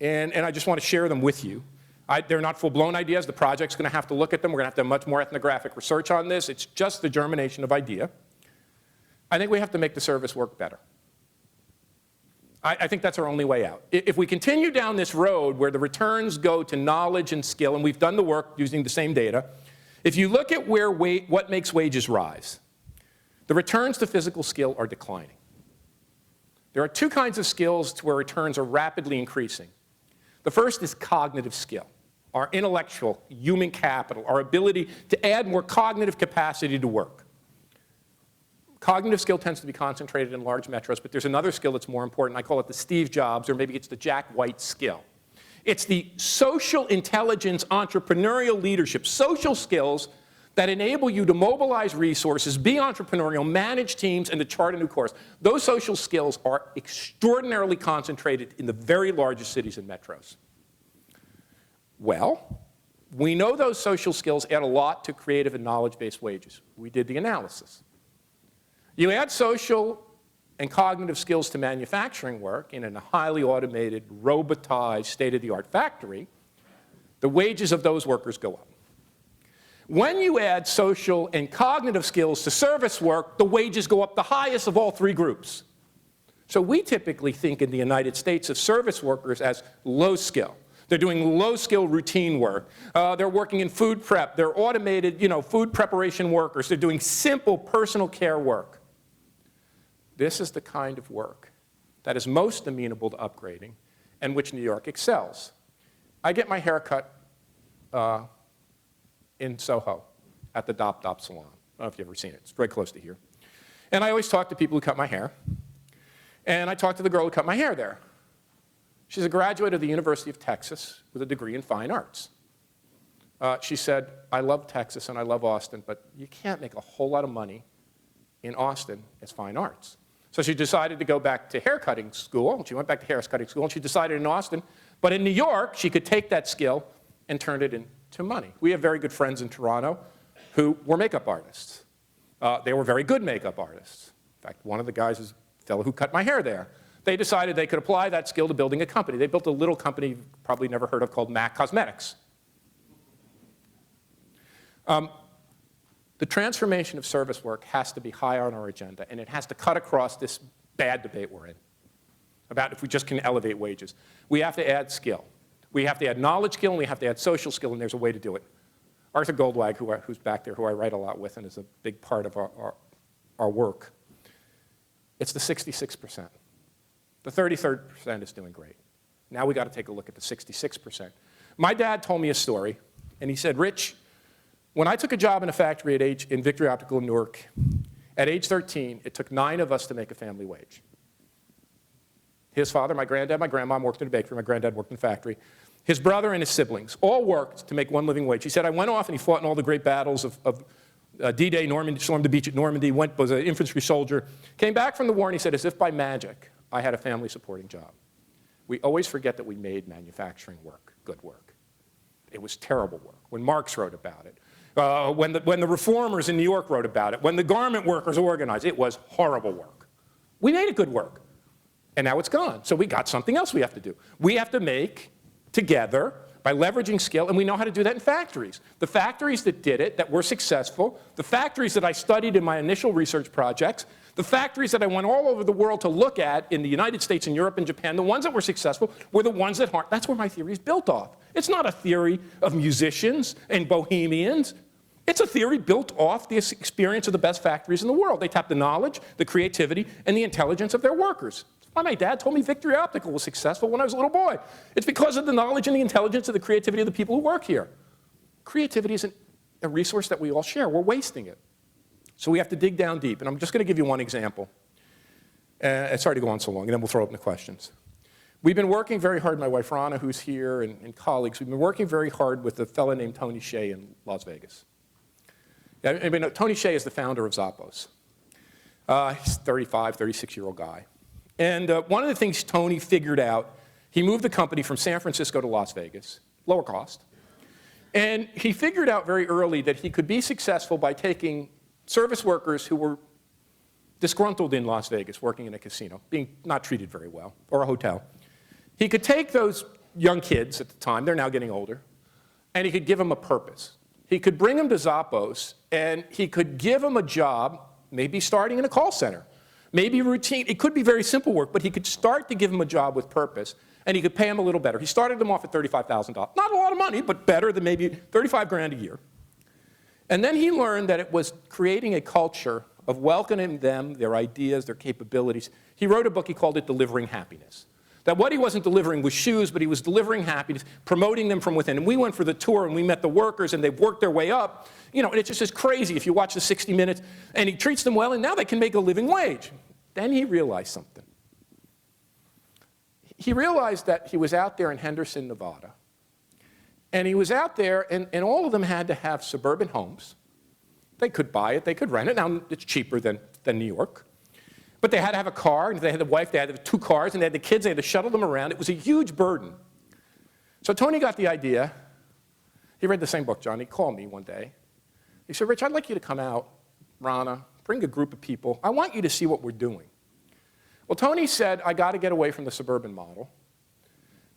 and I just want to share them with you. They're not full-blown ideas. The project's going to have to look at them. We're going to have to have much more ethnographic research on this. It's just the germination of idea. I think we have to make the service work better. I think that's our only way out. If we continue down this road where the returns go to knowledge and skill, and we've done the work using the same data, if you look at what makes wages rise, the returns to physical skill are declining. There are two kinds of skills where returns are rapidly increasing. The first is cognitive skill, our intellectual, human capital, our ability to add more cognitive capacity to work. Cognitive skill tends to be concentrated in large metros, but there's another skill that's more important. I call it the Steve Jobs, or maybe it's the Jack White skill. It's the social intelligence, entrepreneurial leadership, social skills that enable you to mobilize resources, be entrepreneurial, manage teams, and to chart a new course. Those social skills are extraordinarily concentrated in the very largest cities and metros. Well, we know those social skills add a lot to creative and knowledge-based wages. We did the analysis. You add social and cognitive skills to manufacturing work in a highly automated, robotized, state-of-the-art factory, the wages of those workers go up. When you add social and cognitive skills to service work, the wages go up the highest of all three groups. So we typically think in the United States of service workers as low skill. They're doing low-skill routine work. They're working in food prep. They're automated, food preparation workers. They're doing simple personal care work. This is the kind of work that is most amenable to upgrading and which New York excels. I get my hair cut in Soho at the Dop Dop Salon. I don't know if you've ever seen it. It's very close to here. And I always talk to people who cut my hair. And I talked to the girl who cut my hair there. She's a graduate of the University of Texas with a degree in fine arts. She said, I love Texas and I love Austin, but you can't make a whole lot of money in Austin as fine arts. So she decided to go back to haircutting school. She went back to haircutting school, and she decided in Austin. But in New York, she could take that skill and turn it into money. We have very good friends in Toronto who were makeup artists. They were very good makeup artists. In fact, one of the guys is a fellow who cut my hair there. They decided they could apply that skill to building a company. They built a little company you've probably never heard of called MAC Cosmetics. The transformation of service work has to be high on our agenda, and it has to cut across this bad debate we're in about if we just can elevate wages. We have to add skill. We have to add knowledge skill, and we have to add social skill, and there's a way to do it. Arthur Goldwag, who's back there, who I write a lot with and is a big part of our work, it's the 66%. The 33% is doing great. Now we got to take a look at the 66%. My dad told me a story, and he said, Rich, when I took a job in a factory in Victory Optical in Newark, at age 13, it took 9 of us to make a family wage. His father, my granddad, my grandma worked in a bakery, my granddad worked in a factory. His brother and his siblings all worked to make one living wage. He said, I went off and he fought in all the great battles of D-Day, Normandy, stormed the beach at Normandy, was an infantry soldier, came back from the war, and he said, as if by magic, I had a family supporting job. We always forget that we made manufacturing work, good work. It was terrible work. When Marx wrote about it, when the reformers in New York wrote about it, when the garment workers organized, it was horrible work. We made it good work, and now it's gone. So we got something else we have to do. We have to make together by leveraging skill, and we know how to do that in factories. The factories that did it, that were successful, the factories that I studied in my initial research projects, the factories that I went all over the world to look at in the United States and Europe and Japan, the ones that were successful were the ones that aren't. That's where my theory is built off. It's not a theory of musicians and bohemians. It's a theory built off the experience of the best factories in the world. They tap the knowledge, the creativity, and the intelligence of their workers. That's why my dad told me Victory Optical was successful when I was a little boy. It's because of the knowledge and the intelligence and the creativity of the people who work here. creativity isn't a resource that we all share. We're wasting it. So we have to dig down deep. And I'm just going to give you one example. Sorry to go on so long, and then we'll throw open the questions. We've been working very hard, my wife Rana, who's here, and colleagues, we've been working very hard with a fellow named Tony Hsieh in Las Vegas. I mean, Tony Hsieh is the founder of Zappos. He's a 35, 36-year-old guy. And one of the things Tony figured out, he moved the company from San Francisco to Las Vegas, lower cost. And he figured out very early that he could be successful by taking service workers who were disgruntled in Las Vegas, working in a casino, being not treated very well, or a hotel. He could take those young kids at the time, they're now getting older, and he could give them a purpose. He could bring them to Zappos, and he could give them a job, maybe starting in a call center, maybe routine. It could be very simple work, but he could start to give them a job with purpose, and he could pay them a little better. He started them off at $35,000. Not a lot of money, but better than maybe 35 grand a year. And then he learned that it was creating a culture of welcoming them, their ideas, their capabilities. He wrote a book, he called it Delivering Happiness. That what he wasn't delivering was shoes, but he was delivering happiness, promoting them from within. And we went for the tour, and we met the workers, and they've worked their way up. You know, and it's just crazy if you watch the 60 Minutes, and he treats them well, and now they can make a living wage. Then he realized something. He realized that he was out there in Henderson, Nevada, and he was out there, and all of them had to have suburban homes. They could buy it, they could rent it. Now, it's cheaper than New York. But they had to have a car, and if they had a wife, they had to have 2 cars, and they had the kids, they had to shuttle them around. It was a huge burden. So Tony got the idea. He read the same book, John. He called me one day. He said, Rich, I'd like you to come out, Rana, bring a group of people. I want you to see what we're doing. Well, Tony said, I got to get away from the suburban model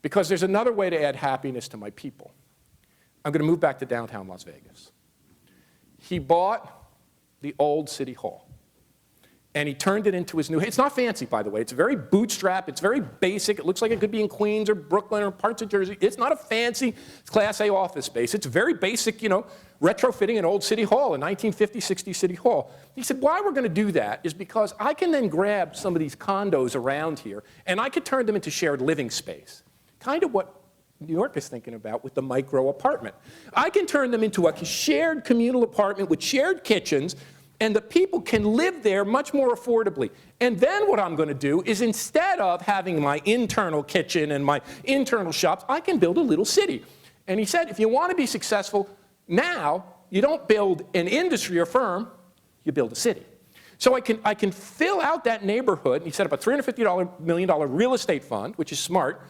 because there's another way to add happiness to my people. I'm going to move back to downtown Las Vegas. He bought the old City Hall. And he turned it into his new, it's not fancy, by the way. It's very bootstrap. It's very basic. It looks like it could be in Queens or Brooklyn or parts of Jersey. It's not a fancy Class A office space. It's very basic, you know, retrofitting an old City Hall, a 1950, 60 City Hall. He said, why we're going to do that is because I can then grab some of these condos around here, and I could turn them into shared living space. Kind of what New York is thinking about with the micro apartment. I can turn them into a shared communal apartment with shared kitchens, and the people can live there much more affordably. And then what I'm going to do is instead of having my internal kitchen and my internal shops, I can build a little city. And he said, if you want to be successful now, you don't build an industry or firm, you build a city. So I can fill out that neighborhood. He set up a $350 million real estate fund, which is smart,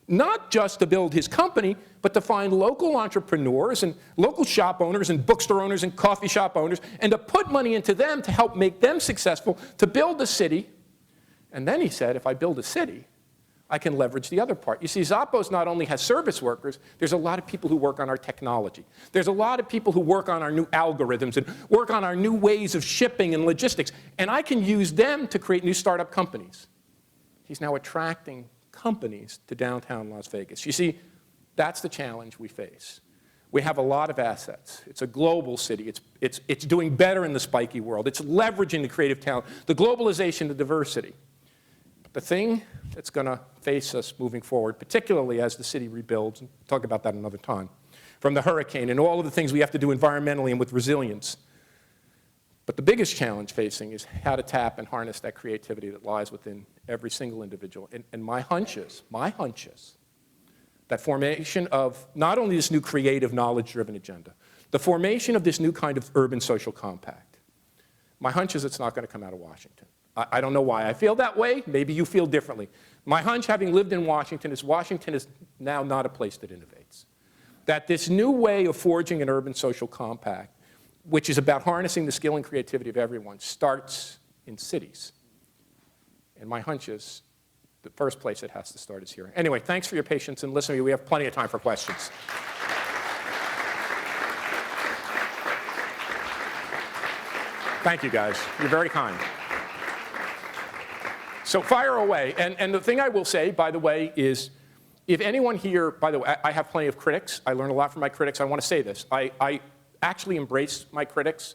not just to build his company, but to find local entrepreneurs and local shop owners and bookstore owners and coffee shop owners, and to put money into them to help make them successful, to build a city. And then he said, if I build a city, I can leverage the other part. You see, Zappos not only has service workers, there's a lot of people who work on our technology. There's a lot of people who work on our new algorithms and work on our new ways of shipping and logistics. And I can use them to create new startup companies. He's now attracting companies to downtown Las Vegas. You see, that's the challenge we face. We have a lot of assets. It's a global city. It's doing better in the spiky world. It's leveraging the creative talent, the globalization, the diversity. But the thing that's going to face us moving forward, particularly as the city rebuilds, and we'll talk about that another time, from the hurricane and all of the things we have to do environmentally and with resilience. But the biggest challenge facing is how to tap and harness that creativity that lies within every single individual. And my hunch is, that formation of not only this new creative, knowledge-driven agenda, the formation of this new kind of urban social compact, my hunch is it's not going to come out of Washington. I don't know why I feel that way. Maybe you feel differently. My hunch, having lived in Washington, is Washington is now not a place that innovates. That this new way of forging an urban social compact, which is about harnessing the skill and creativity of everyone, starts in cities. And my hunch is the first place it has to start is here. Anyway, thanks for your patience and listening. We have plenty of time for questions. Thank you, guys. You're very kind. So fire away. And the thing I will say, by the way, is if anyone here, by the way, I have plenty of critics. I learn a lot from my critics. I want to say this. I actually embrace my critics.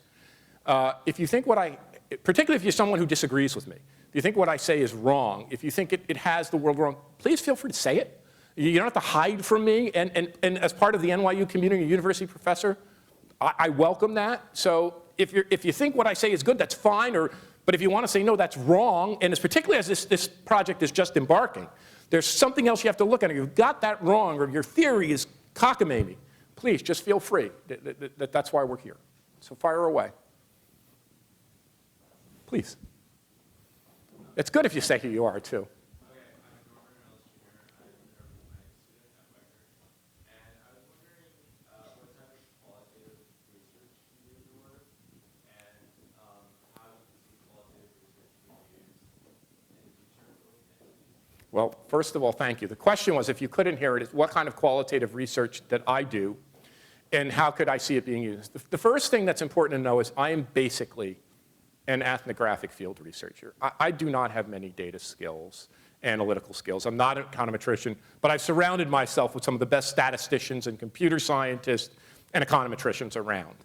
If you think particularly if you're someone who disagrees with me, if you think what I say is wrong, if you think it has the world wrong, please feel free to say it. You don't have to hide from me. And as part of the NYU community, university professor, I welcome that. So if you think what I say is good, that's fine. But if you want to say, no, that's wrong, and it's particularly as this project is just embarking, there's something else you have to look at. If you've got that wrong or your theory is cockamamie, please just feel free. That's why we're here. So fire away. Please. It's good if you say who you are, too. Well, first of all, thank you. The question was, if you couldn't hear it, is what kind of qualitative research that I do, and how could I see it being used? The first thing that's important to know is I am basically an ethnographic field researcher. I do not have many data skills, analytical skills. I'm not an econometrician, but I've surrounded myself with some of the best statisticians and computer scientists and econometricians around.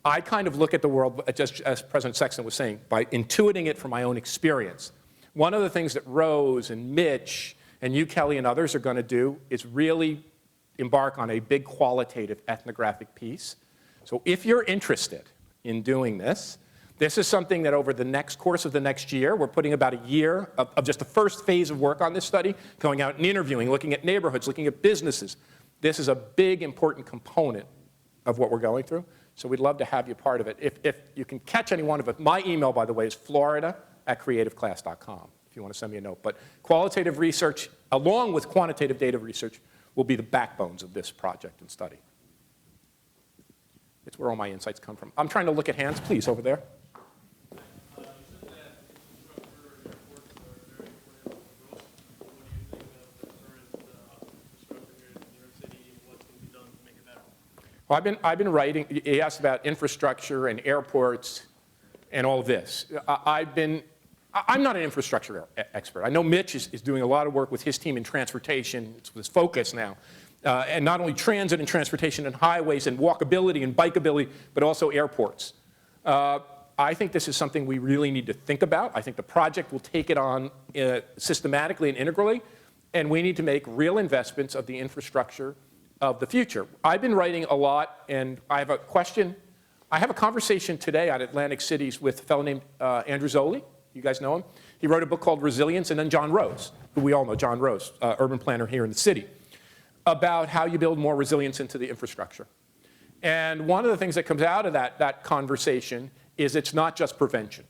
I kind of look at the world, just as President Sexton was saying, by intuiting it from my own experience. One of the things that Rose and Mitch and you, Kelly, and others are going to do is really embark on a big qualitative ethnographic piece. So if you're interested in doing this, this is something that over the course of the next year, we're putting about a year of just the first phase of work on this study, going out and interviewing, looking at neighborhoods, looking at businesses. This is a big, important component of what we're going through. So we'd love to have you part of it. If you can catch any one of it, my email, by the way, is florida@creativeclass.com, if you want to send me a note. But qualitative research, along with quantitative data research, will be the backbones of this project and study. It's where all my insights come from. I'm trying to look at hands, please, over there. Well, I've been writing, you asked about infrastructure and airports and all of this. I'm not an infrastructure expert. I know Mitch is doing a lot of work with his team in transportation. It's his focus now. And not only transit and transportation and highways and walkability and bikeability, but also airports. I think this is something we really need to think about. I think the project will take it on systematically and integrally, and we need to make real investments of the infrastructure of the future. I've been writing a lot, and I have a question. I have a conversation today at Atlantic Cities with a fellow named Andrew Zoli. You guys know him? He wrote a book called Resilience, and then John Rose, who we all know, John Rose, urban planner here in the city, about how you build more resilience into the infrastructure. And one of the things that comes out of that conversation is it's not just prevention.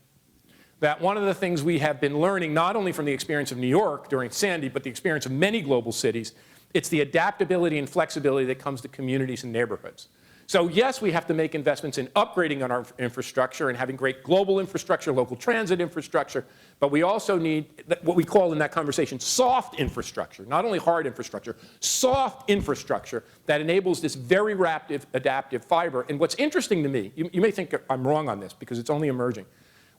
That one of the things we have been learning, not only from the experience of New York during Sandy, but the experience of many global cities, it's the adaptability and flexibility that comes to communities and neighborhoods. So yes, we have to make investments in upgrading on our infrastructure and having great global infrastructure, local transit infrastructure, but we also need what we call in that conversation soft infrastructure, not only hard infrastructure, soft infrastructure that enables this very rapid adaptive fiber. And what's interesting to me, you may think I'm wrong on this because it's only emerging.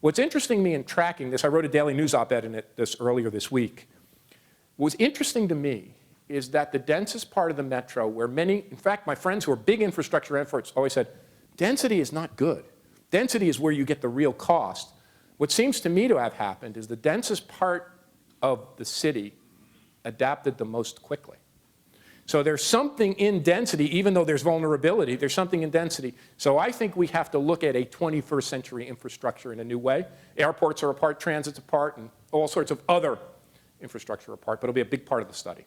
What's interesting to me in tracking this, I wrote a Daily News op-ed in it earlier this week. What's interesting to me is that the densest part of the metro where many, in fact, my friends who are big infrastructure experts always said, density is not good. Density is where you get the real cost. What seems to me to have happened is the densest part of the city adapted the most quickly. So there's something in density, even though there's vulnerability, there's something in density. So I think we have to look at a 21st century infrastructure in a new way. Airports are apart, transit's apart, and all sorts of other infrastructure apart, but it'll be a big part of the study.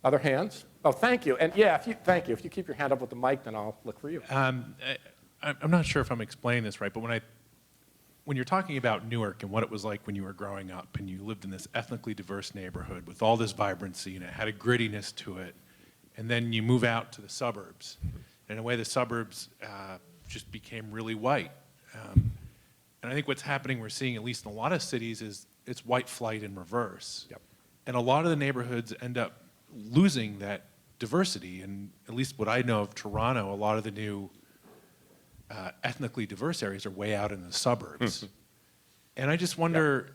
Other hands? Oh, thank you. And yeah, thank you. If you keep your hand up with the mic, then I'll look for you. I'm not sure if I'm explaining this right, but when you're talking about Newark and what it was like when you were growing up and you lived in this ethnically diverse neighborhood with all this vibrancy and it had a grittiness to it, and then you move out to the suburbs, and in a way the suburbs just became really white. And I think what's happening, we're seeing at least in a lot of cities, is it's white flight in reverse. Yep. And a lot of the neighborhoods end up losing that diversity. And at least what I know of Toronto, a lot of the new ethnically diverse areas are way out in the suburbs. And I just wonder,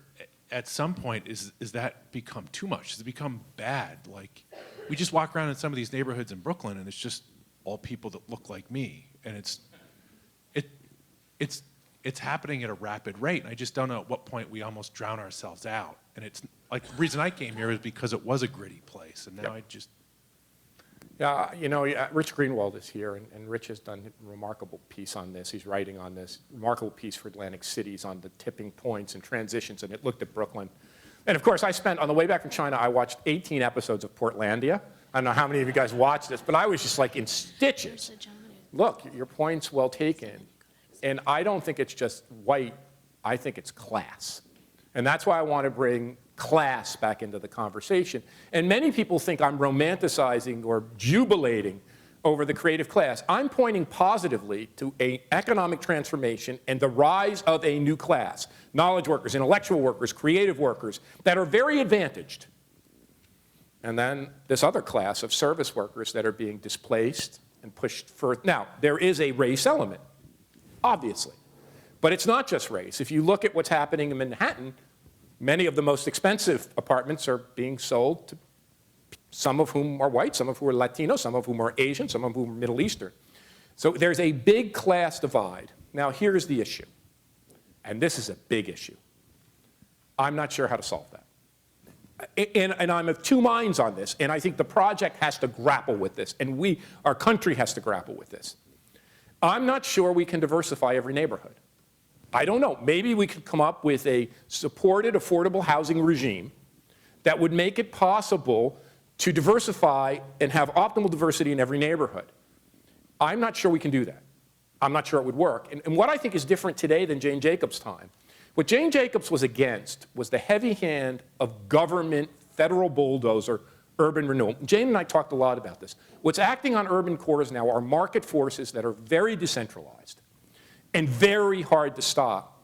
at some point, is that become too much? Does it become bad? Like, we just walk around in some of these neighborhoods in Brooklyn and it's just all people that look like me. And it's happening at a rapid rate. And I just don't know at what point we almost drown ourselves out. And like, the reason I came here is because it was a gritty place, and now Yep. I just, Yeah, you know, Rich Greenwald is here, and Rich has done a remarkable piece on this. He's writing on this, remarkable piece for Atlantic Cities on the tipping points and transitions, and it looked at Brooklyn. And of course, on the way back from China, I watched 18 episodes of Portlandia. I don't know how many of you guys watched this, but I was just like in stitches. Look, your point's well taken. And I don't think it's just white, I think it's class. And that's why I want to bring class back into the conversation. And many people think I'm romanticizing or jubilating over the creative class. I'm pointing positively to an economic transformation and the rise of a new class, knowledge workers, intellectual workers, creative workers, that are very advantaged. And then this other class of service workers that are being displaced and pushed further. Now, there is a race element, obviously. But it's not just race. If you look at what's happening in Manhattan, many of the most expensive apartments are being sold to some of whom are white, some of whom are Latino, some of whom are Asian, some of whom are Middle Eastern. So there's a big class divide. Now, here's the issue. And this is a big issue. I'm not sure how to solve that. And I'm of two minds on this, and I think the project has to grapple with this, and our country has to grapple with this. I'm not sure we can diversify every neighborhood. I don't know. Maybe we could come up with a supported, affordable housing regime that would make it possible to diversify and have optimal diversity in every neighborhood. I'm not sure we can do that. I'm not sure it would work. And what I think is different today than Jane Jacobs' time, what Jane Jacobs was against was the heavy hand of government, federal bulldozer, urban renewal. Jane and I talked a lot about this. What's acting on urban cores now are market forces that are very decentralized and very hard to stop.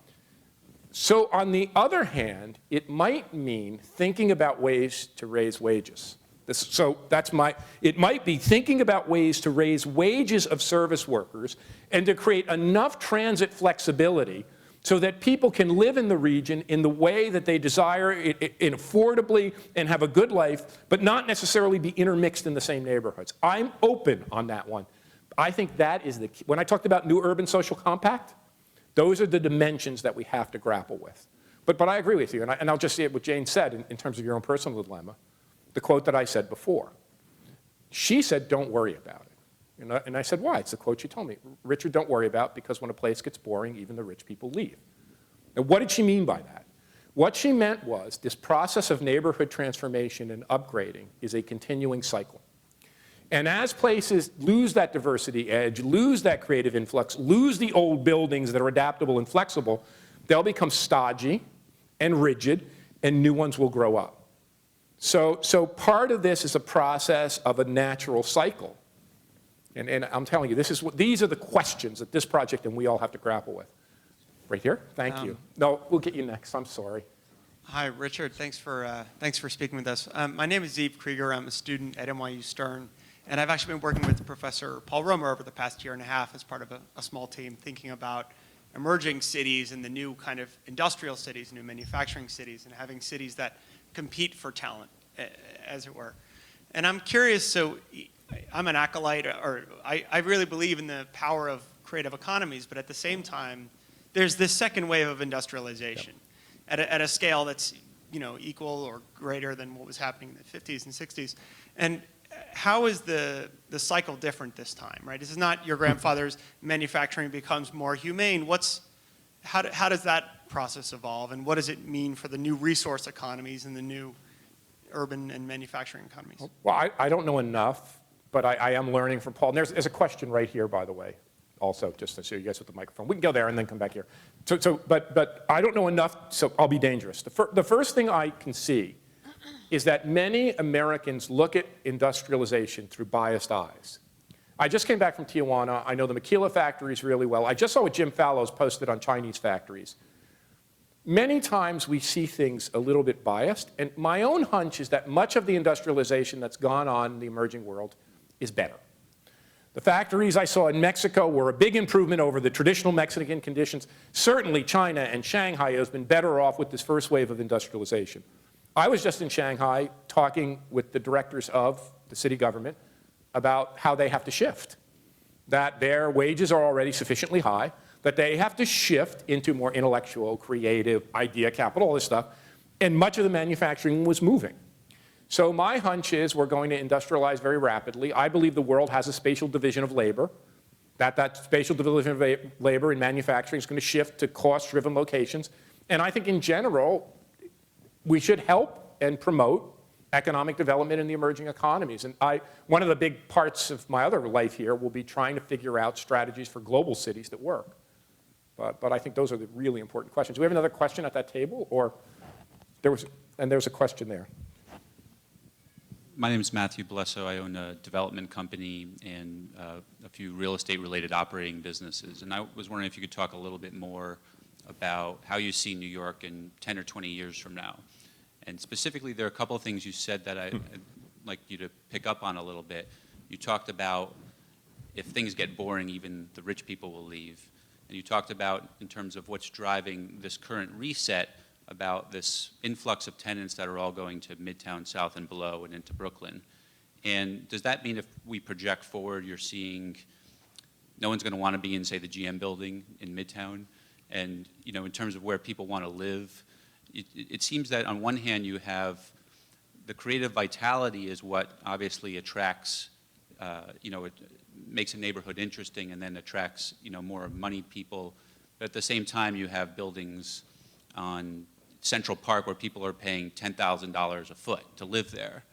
So on the other hand, it might mean thinking about ways to raise wages. It might be thinking about ways to raise wages of service workers and to create enough transit flexibility so that people can live in the region in the way that they desire, affordably, and have a good life, but not necessarily be intermixed in the same neighborhoods. I'm open on that one. I think that is the key. When I talked about new urban social compact, those are the dimensions that we have to grapple with. But I agree with you, and I'll just say what Jane said in terms of your own personal dilemma, the quote that I said before. She said, don't worry about it. And I said, why? It's the quote she told me. Richard, don't worry about it, because when a place gets boring, even the rich people leave. And what did she mean by that? What she meant was this process of neighborhood transformation and upgrading is a continuing cycle. And as places lose that diversity edge, lose that creative influx, lose the old buildings that are adaptable and flexible, they'll become stodgy and rigid, and new ones will grow up. So part of this is a process of a natural cycle. And I'm telling you, these are the questions that this project and we all have to grapple with. Right here? Thank you. No, we'll get you next. I'm sorry. Hi, Richard. Thanks for speaking with us. My name is Zeev Krieger. I'm a student at NYU Stern. And I've actually been working with Professor Paul Romer over the past year and a half as part of a small team thinking about emerging cities and the new kind of industrial cities, new manufacturing cities, and having cities that compete for talent, as it were. And I'm curious, so I'm an acolyte, or I really believe in the power of creative economies, but at the same time, there's this second wave of industrialization at a scale that's equal or greater than what was happening in the 50s and 60s. And how is the cycle different this time, right? This is not your grandfather's manufacturing becomes more humane. How does that process evolve, and what does it mean for the new resource economies and the new urban and manufacturing economies? Well, I don't know enough, but I am learning from Paul. And there's a question right here, by the way, also, just to show you guys with the microphone. We can go there and then come back here. But I don't know enough, so I'll be dangerous. The first thing I can see is that many Americans look at industrialization through biased eyes. I just came back from Tijuana. I know the maquila factories really well. I just saw what Jim Fallows posted on Chinese factories. Many times we see things a little bit biased, and my own hunch is that much of the industrialization that's gone on in the emerging world is better. The factories I saw in Mexico were a big improvement over the traditional Mexican conditions. Certainly China and Shanghai has been better off with this first wave of industrialization. I was just in Shanghai talking with the directors of the city government about how they have to shift, that their wages are already sufficiently high, that they have to shift into more intellectual, creative, idea capital, all this stuff. and much of the manufacturing was moving. So my hunch is we're going to industrialize very rapidly. I believe the world has a spatial division of labor, that spatial division of labor in manufacturing is going to shift to cost-driven locations. And I think in general, we should help and promote economic development in the emerging economies. And one of the big parts of my other life here will be trying to figure out strategies for global cities that work. But I think those are the really important questions. Do we have another question at that table? Or there's a question there. My name is Matthew Blesso. I own a development company and a few real estate-related operating businesses. And I was wondering if you could talk a little bit more about how you see New York in 10 or 20 years from now. And specifically, there are a couple of things you said that I'd like you to pick up on a little bit. You talked about if things get boring, even the rich people will leave. And you talked about, in terms of what's driving this current reset, about this influx of tenants that are all going to Midtown South and below and into Brooklyn. And does that mean if we project forward, you're seeing no one's going to want to be in, say, the GM building in Midtown? And, you know, in terms of where people want to live, it seems that on one hand you have the creative vitality is what obviously attracts, you know, it makes a neighborhood interesting and then attracts, you know, more money people. But at the same time, you have buildings on Central Park where people are paying $10,000 a foot to live there.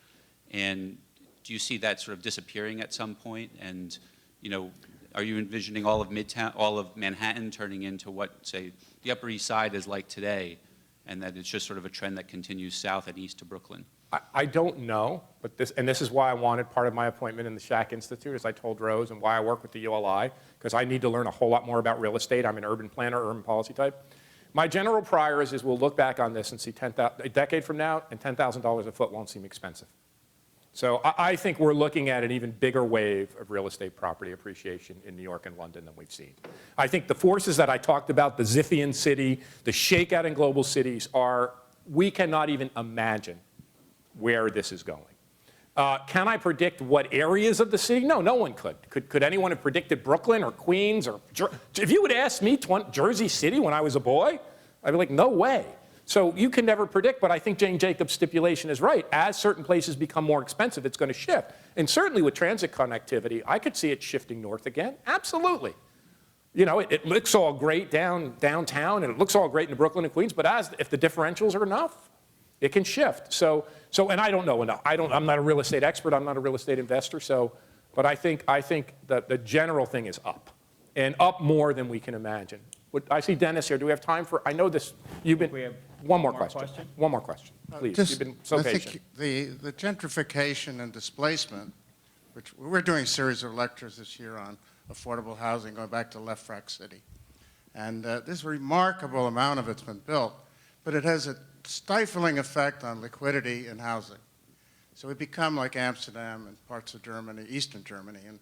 And do you see that sort of disappearing at some point? And, you know, are you envisioning all of Midtown, all of Manhattan turning into what, say, the Upper East Side is like today, and that it's just sort of a trend that continues south and east to Brooklyn? I don't know, but this is why I wanted part of my appointment in the Schack Institute, as I told Rose, and why I work with the ULI, because I need to learn a whole lot more about real estate. I'm an urban planner, urban policy type. My general prior is we'll look back on this and see a decade from now, and $10,000 a foot won't seem expensive. So I think we're looking at an even bigger wave of real estate property appreciation in New York and London than we've seen. I think the forces that I talked about, the Zipfian city, the shakeout in global cities we cannot even imagine where this is going. Can I predict what areas of the city? No, no one could. Could anyone have predicted Brooklyn or Queens? Or if you would ask me Jersey City when I was a boy, I'd be like, no way. So you can never predict, but I think Jane Jacobs' stipulation is right. As certain places become more expensive, it's going to shift. And certainly with transit connectivity, I could see it shifting north again. Absolutely. You know, it looks all great downtown, and it looks all great in Brooklyn and Queens, but if the differentials are enough, it can shift. And I don't know enough. I'm not a real estate expert. I'm not a real estate investor. But I think that the general thing is up, and up more than we can imagine. I see Dennis here. Do we have time for? I know this. You've been. We have one more question. One more question, please. You've been so I patient. think the gentrification and displacement, which we're doing a series of lectures this year on affordable housing, going back to Left Frac City, and this remarkable amount of it's been built, but it has a stifling effect on liquidity in housing. So we become like Amsterdam and parts of Germany, Eastern Germany, and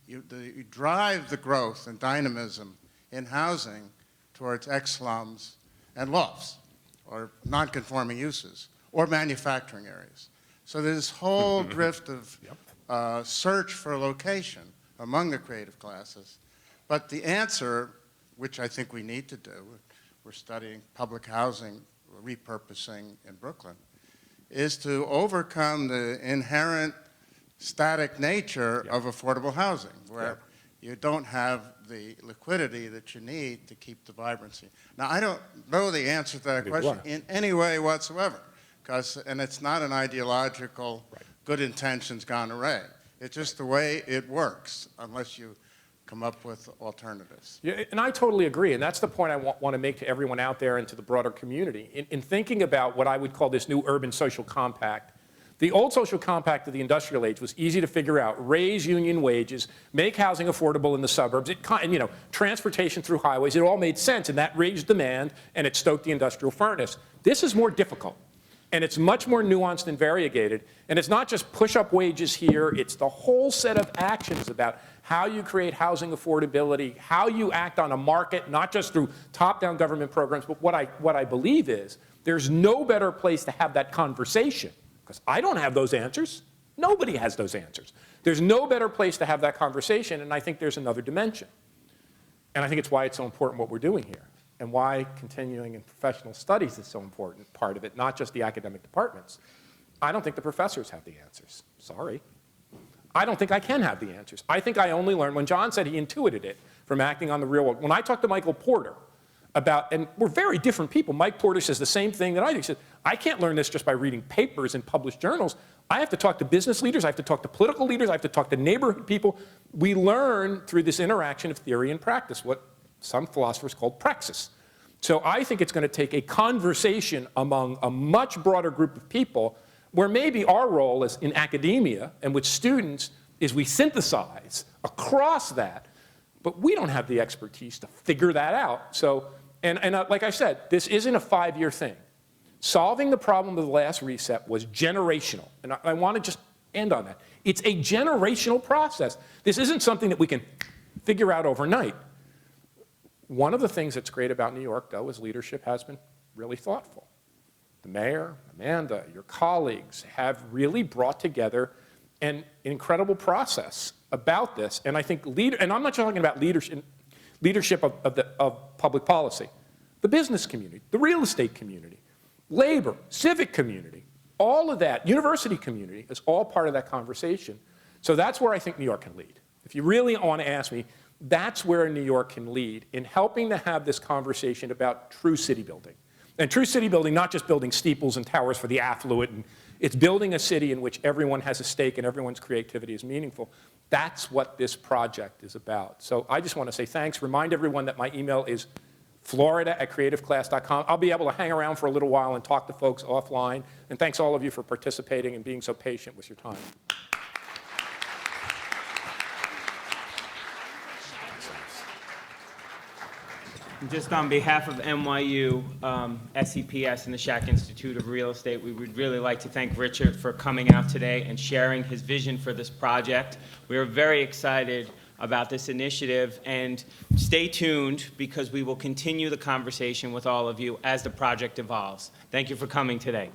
you drive the growth and dynamism in housing towards ex-slums and lofts, or non-conforming uses, or manufacturing areas. So there's this whole drift of search for location among the creative classes. But the answer, which I think we need to do, we're studying public housing repurposing in Brooklyn, is to overcome the inherent static nature of affordable housing, where you don't have the liquidity that you need to keep the vibrancy. Now, I don't know the answer to that question in any way whatsoever, and it's not an ideological good intentions gone awry. It's just the way it works, unless you come up with alternatives. Yeah, and I totally agree, and that's the point I want to make to everyone out there and to the broader community. In thinking about what I would call this new urban social compact, the old social compact of the industrial age was easy to figure out: raise union wages, make housing affordable in the suburbs, and, you know, transportation through highways. It all made sense, and that raised demand, and it stoked the industrial furnace. This is more difficult, and it's much more nuanced and variegated, and it's not just push up wages here, it's the whole set of actions about how you create housing affordability, how you act on a market, not just through top-down government programs, but what I believe is there's no better place to have that conversation, because I don't have those answers. Nobody has those answers. There's no better place to have that conversation, and I think there's another dimension. And I think it's why it's so important what we're doing here. and why continuing in professional studies is so important part of it, not just the academic departments. I don't think the professors have the answers. Sorry. I don't think I can have the answers. I think I only learned when John said he intuited it from acting on the real world. When I talked to Michael Porter about, and we're very different people. Mike Porter says the same thing that I do. He says, I can't learn this just by reading papers in published journals. I have to talk to business leaders. I have to talk to political leaders. I have to talk to neighborhood people. We learn through this interaction of theory and practice, what some philosophers call praxis. So I think it's going to take a conversation among a much broader group of people where maybe our role as in academia and with students is we synthesize across that, but we don't have the expertise to figure that out. So, and like I said, this isn't a 5-year thing. Solving the problem of the last reset was generational, and I want to just end on that. It's a generational process. This isn't something that we can figure out overnight. One of the things that's great about New York, though, is leadership has been really thoughtful. The mayor, Amanda, your colleagues have really brought together an incredible process about this. And I think and I'm not talking about leadership of public policy, the business community, the real estate community, labor, civic community, all of that, university community is all part of that conversation. So that's where I think New York can lead. If you really want to ask me, that's where New York can lead in helping to have this conversation about true city building. And true city building, not just building steeples and towers for the affluent, and it's building a city in which everyone has a stake and everyone's creativity is meaningful. That's what this project is about. So I just want to say thanks. Remind everyone that my email is florida@creativeclass.com. I'll be able to hang around for a little while and talk to folks offline. And thanks all of you for participating and being so patient with your time. Just on behalf of NYU, SCPS, and the Schack Institute of Real Estate, we would really like to thank Richard for coming out today and sharing his vision for this project. We are very excited about this initiative, and stay tuned because we will continue the conversation with all of you as the project evolves. Thank you for coming today.